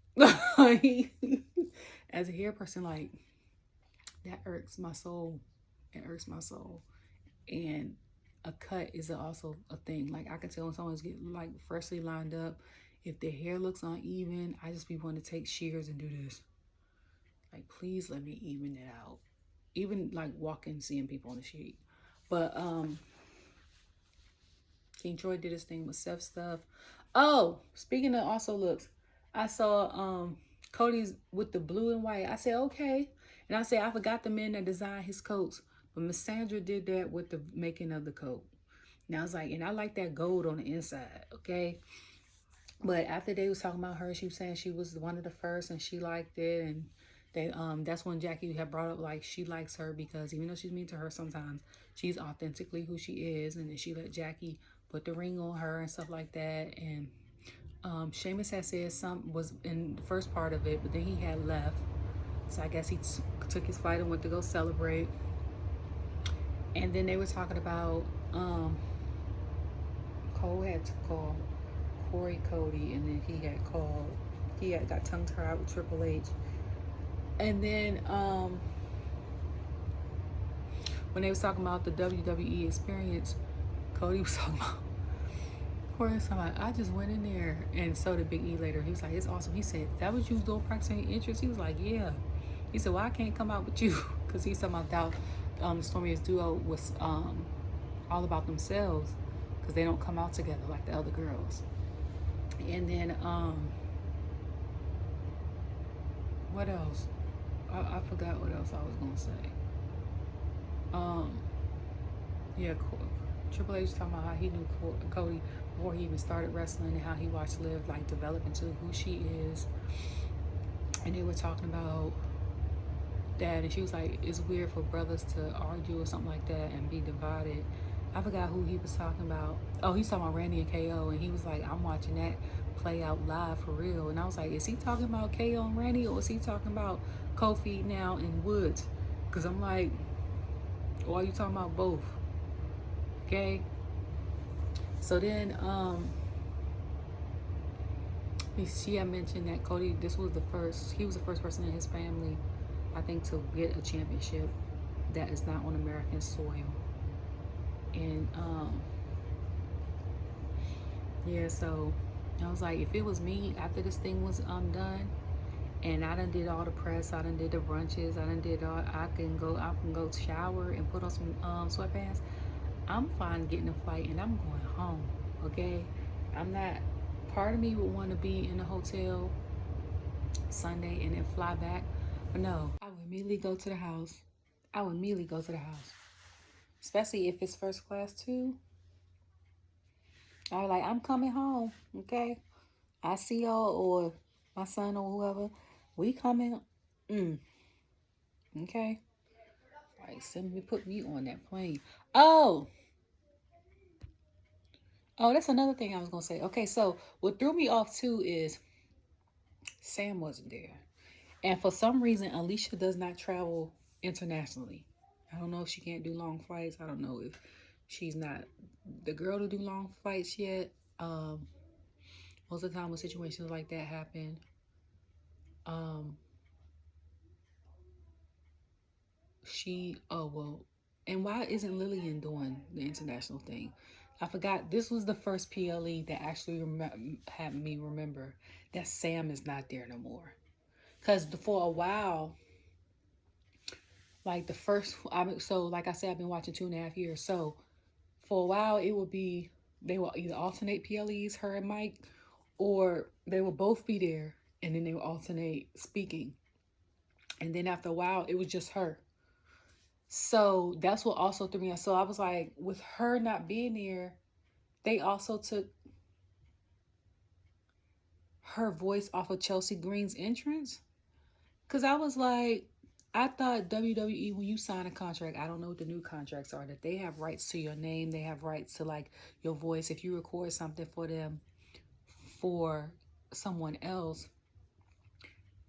Like, as a hair person, like, that irks my soul. It irks my soul. And a cut is also a thing. Like, I can tell when someone's getting like freshly lined up, if their hair looks uneven, I just be wanting to take shears and do this. Like, please let me even it out. Even like walking, seeing people on the street. But King Troy did his thing with Seth stuff. Oh, speaking of also looks, I saw Cody's with the blue and white. I said, okay. And I said, I forgot the men that designed his coats. But Miss Sandra did that with the making of the coat. And I was like, and I like that gold on the inside, okay? But after they was talking about her, she was saying she was one of the first and she liked it. And they that's when Jackie had brought up like she likes her because even though she's mean to her sometimes, she's authentically who she is. And then she let Jackie put the ring on her and stuff like that. And Sheamus had said something was in the first part of it, but then he had left. So I guess he took his flight and went to go celebrate. And then they were talking about Cole had to call Cody, and then he had got tongue tied out with Triple H. And then when they was talking about the WWE experience, Cody was talking about, I just went in there, and so did Big E later. He was like, it's awesome. He said, that was you doing practicing interest? He was like, yeah. He said, well, I can't come out with you. Because he's talking about the StormiEST duo was all about themselves. Because they don't come out together like the other girls. And then, what else? I forgot what else I was going to say. Yeah, Triple H was talking about how he knew Cody before he even started wrestling and how he watched Liv like develop into who she is. And they were talking about that, and she was like, it's weird for brothers to argue or something like that and be divided. I forgot who he was talking about. Oh, he's talking about Randy and KO, and he was like, I'm watching that play out live for real. And I was like, is he talking about KO and Randy, or is he talking about Kofi now and Woods? Because I'm like, why are you talking about both? Okay. So then she had mentioned that Cody, he was the first person in his family, I think, to get a championship that is not on American soil. And yeah, so I was like, if it was me after this thing was done, and I done did all the press, I done did the brunches, I can go shower and put on some sweatpants. I'm fine getting a flight and I'm going home. Okay, I'm not. Part of me would want to be in a hotel Sunday and then fly back, but no, I would immediately go to the house. Especially if it's first class too. I was like, I'm coming home. Okay, I see y'all, or my son or whoever. We coming. Okay. Like, send me, put me on that plane. Oh, that's another thing I was gonna say. Okay, so what threw me off too is Sam wasn't there, and for some reason, Alicia does not travel internationally. I don't know if she can't do long flights. I don't know if she's not the girl to do long flights yet. Most of the time when situations like that happen, um, and why isn't Lillian doing the international thing? I forgot this was the first PLE that actually had me remember that Sam is not there no more. Because for a while, like the first, so like I said, I've been watching 2.5 years. So for a while, it would be, they will either alternate PLEs, her and Mike, or they will both be there and then they will alternate speaking. And then after a while, it was just her. So that's what also threw me off. So I was like, with her not being there, they also took her voice off of Chelsea Green's entrance. Because I was like, I thought WWE, when you sign a contract, I don't know what the new contracts are, that they have rights to your name. They have rights to like your voice. If you record something for them, for someone else,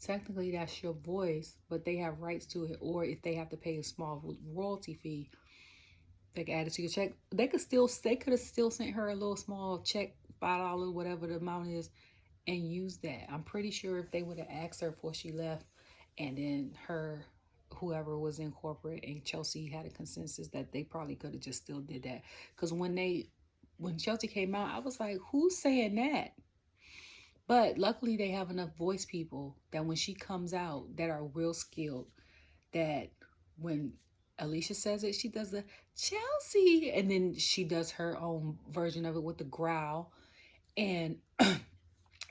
technically that's your voice, but they have rights to it. Or if they have to pay a small royalty fee, they can add it to your check. They could have still sent her a little small check, $5, whatever the amount is, and use that. I'm pretty sure if they would have asked her before she left, and then whoever was in corporate and Chelsea had a consensus, that they probably could have just still did that. Because when Chelsea came out, I was like, who's saying that? But luckily they have enough voice people that when she comes out that are real skilled, that when Alicia says it, she does the Chelsea, and then she does her own version of it with the growl. And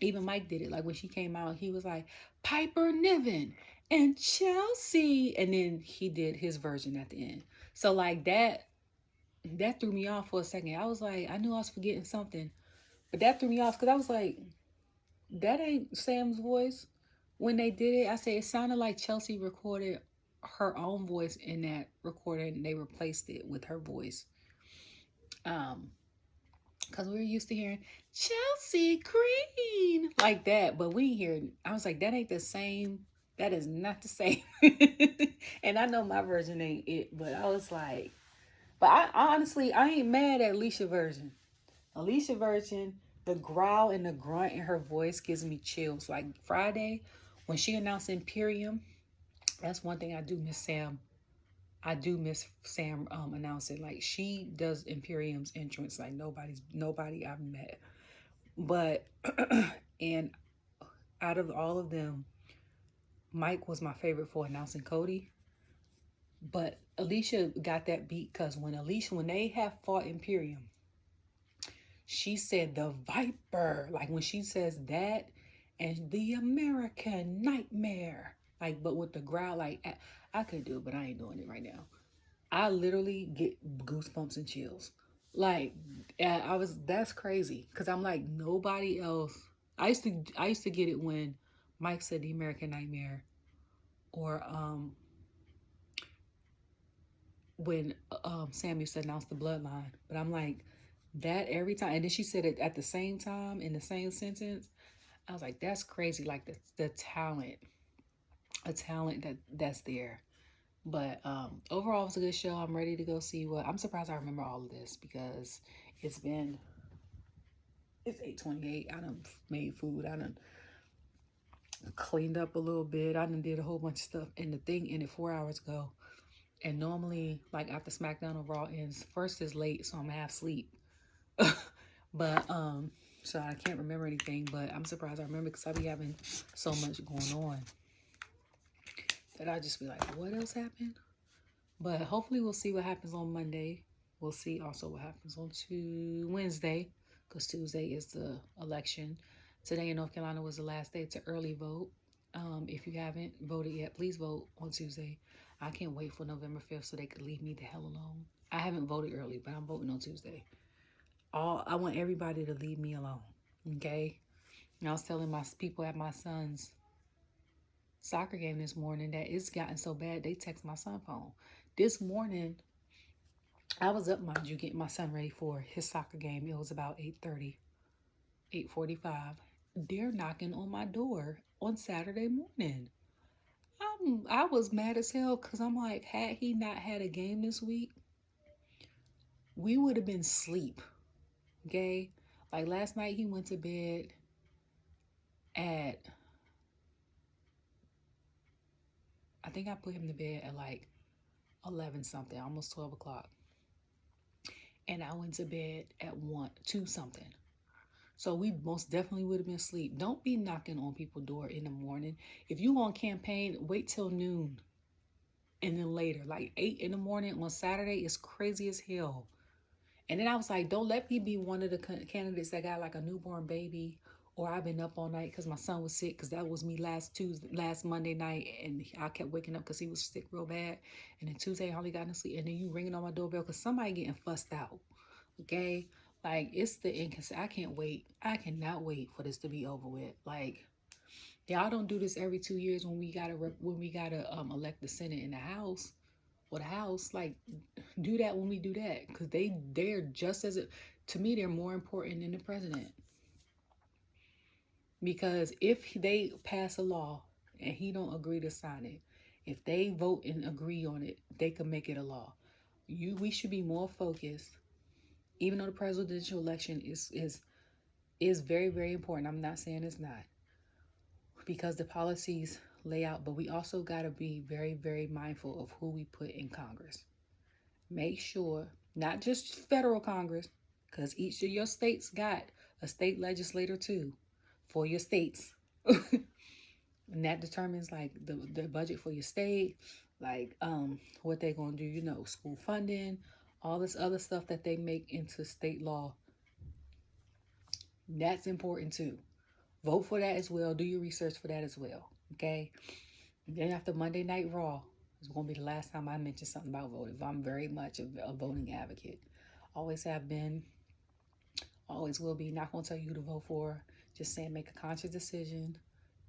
even Mike did it. Like when she came out, he was like, Piper Niven and Chelsea. And then he did his version at the end. So like that threw me off for a second. I was like, I knew I was forgetting something. But that threw me off because I was like, that ain't Sam's voice. When they did it, I said it sounded like Chelsea recorded her own voice in that recording and they replaced it with her voice. Because we were used to hearing Chelsea Green like that, but we hear, I was like, that ain't the same. That is not the same. And I know my version ain't it, but I was like, but I honestly, I ain't mad at Alicia version. Alicia version, the growl and the grunt in her voice gives me chills. Like Friday, when she announced Imperium, that's one thing I do miss Sam. I do miss Sam announcing. Like she does Imperium's entrance like nobody I've met. But and out of all of them, Mike was my favorite for announcing Cody. But Alicia got that beat because when they have fought Imperium, she said the Viper. Like when she says that and the American Nightmare. Like, but with the growl, like I could do it, but I ain't doing it right now. I literally get goosebumps and chills. Like that's crazy. Cause I'm like, nobody else. I used to get it when Mike said the American Nightmare, or when Sam used to announce the bloodline. But I'm like, that every time, and then she said it at the same time in the same sentence. I was like, that's crazy. Like the talent, a talent that's there. But overall, it was a good show. I'm ready to go see I'm surprised I remember all of this because it's 8:28. I done made food. I done cleaned up a little bit. I done did a whole bunch of stuff. And the thing ended 4 hours ago. And normally, like after SmackDown or Raw ends, first is late, so I'm half asleep. But so I can't remember anything. But I'm surprised I remember because I be having so much going on that I just be like, what else happened? But hopefully we'll see what happens on Monday. We'll see also what happens on Wednesday, because Tuesday is the election. Today in North Carolina was the last day to early vote. If you haven't voted yet, please vote on Tuesday. I can't wait for November 5th so they could leave me the hell alone. I haven't voted early, but I'm voting on Tuesday. I want everybody to leave me alone, okay? And I was telling my people at my son's soccer game this morning that it's gotten so bad they text my son's phone. This morning, I was up, mind you, getting my son ready for his soccer game. It was about 8:30, 8:45. They're knocking on my door on Saturday morning. I was mad as hell because I'm like, had he not had a game this week, we would have been asleep. Okay? Like last night, he went to bed at, I think I put him to bed at like 11 something, almost 12 o'clock. And I went to bed at 2 something. So we most definitely would have been asleep. Don't be knocking on people's door in the morning. If you on campaign, wait till noon and then later. Like 8 in the morning on Saturday is crazy as hell. And then I was like, don't let me be one of the candidates that got like a newborn baby, or I've been up all night because my son was sick, because that was me last Monday night, and I kept waking up because he was sick real bad. And then Tuesday I hardly got no sleep, and then you ringing on my doorbell because somebody getting fussed out. Okay? Like, it's the inconsistent. I can't wait. I cannot wait for this to be over with. Like, y'all don't do this every 2 years when we gotta elect the Senate and the House. Or the House, like, do that when we do that, because they're just as, to me, they're more important than the president. Because if they pass a law and he don't agree to sign it, if they vote and agree on it, they can make it a law. We should be more focused, even though the presidential election is very, very important. I'm not saying it's not, because the policies lay out, but we also got to be very, very mindful of who we put in Congress. Make sure, not just federal Congress, because each of your states got a state legislator too for your states. And that determines like the budget for your state, like what they're going to do, school funding, all this other stuff that they make into state law. That's important too. Vote for that as well. Do your research for that as well. Okay. And then after Monday Night Raw, it's going to be the last time I mention something about voting. I'm very much a voting advocate. Always have been. Always will be. Not going to tell you who to vote for. Just saying, make a conscious decision.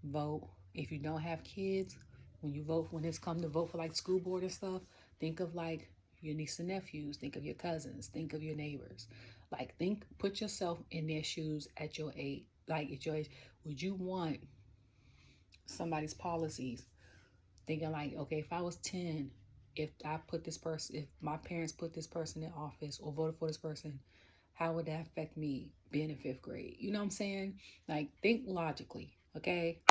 Vote. If you don't have kids, when it's come to vote for like school board and stuff, think of like your niece and nephews. Think of your cousins. Think of your neighbors. Like, put yourself in their shoes at your age. Like, at your age, would you want somebody's policies? Thinking like, okay, if I was 10, if my parents put this person in office or voted for this person, how would that affect me being in 5th grade? You know what I'm saying? Like, think logically, okay?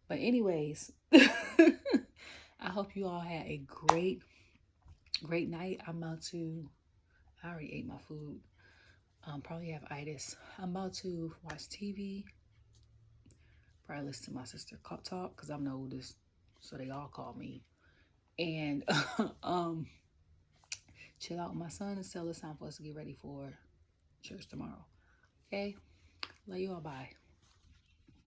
But anyways, I hope you all had a great, great night. I already ate my food. Probably have itis. I'm about to watch TV. Probably listen to my sister talk, because I'm the oldest, so they all call me. And chill out with my son until it's time for us to get ready for church tomorrow. Okay? Love you all. Bye.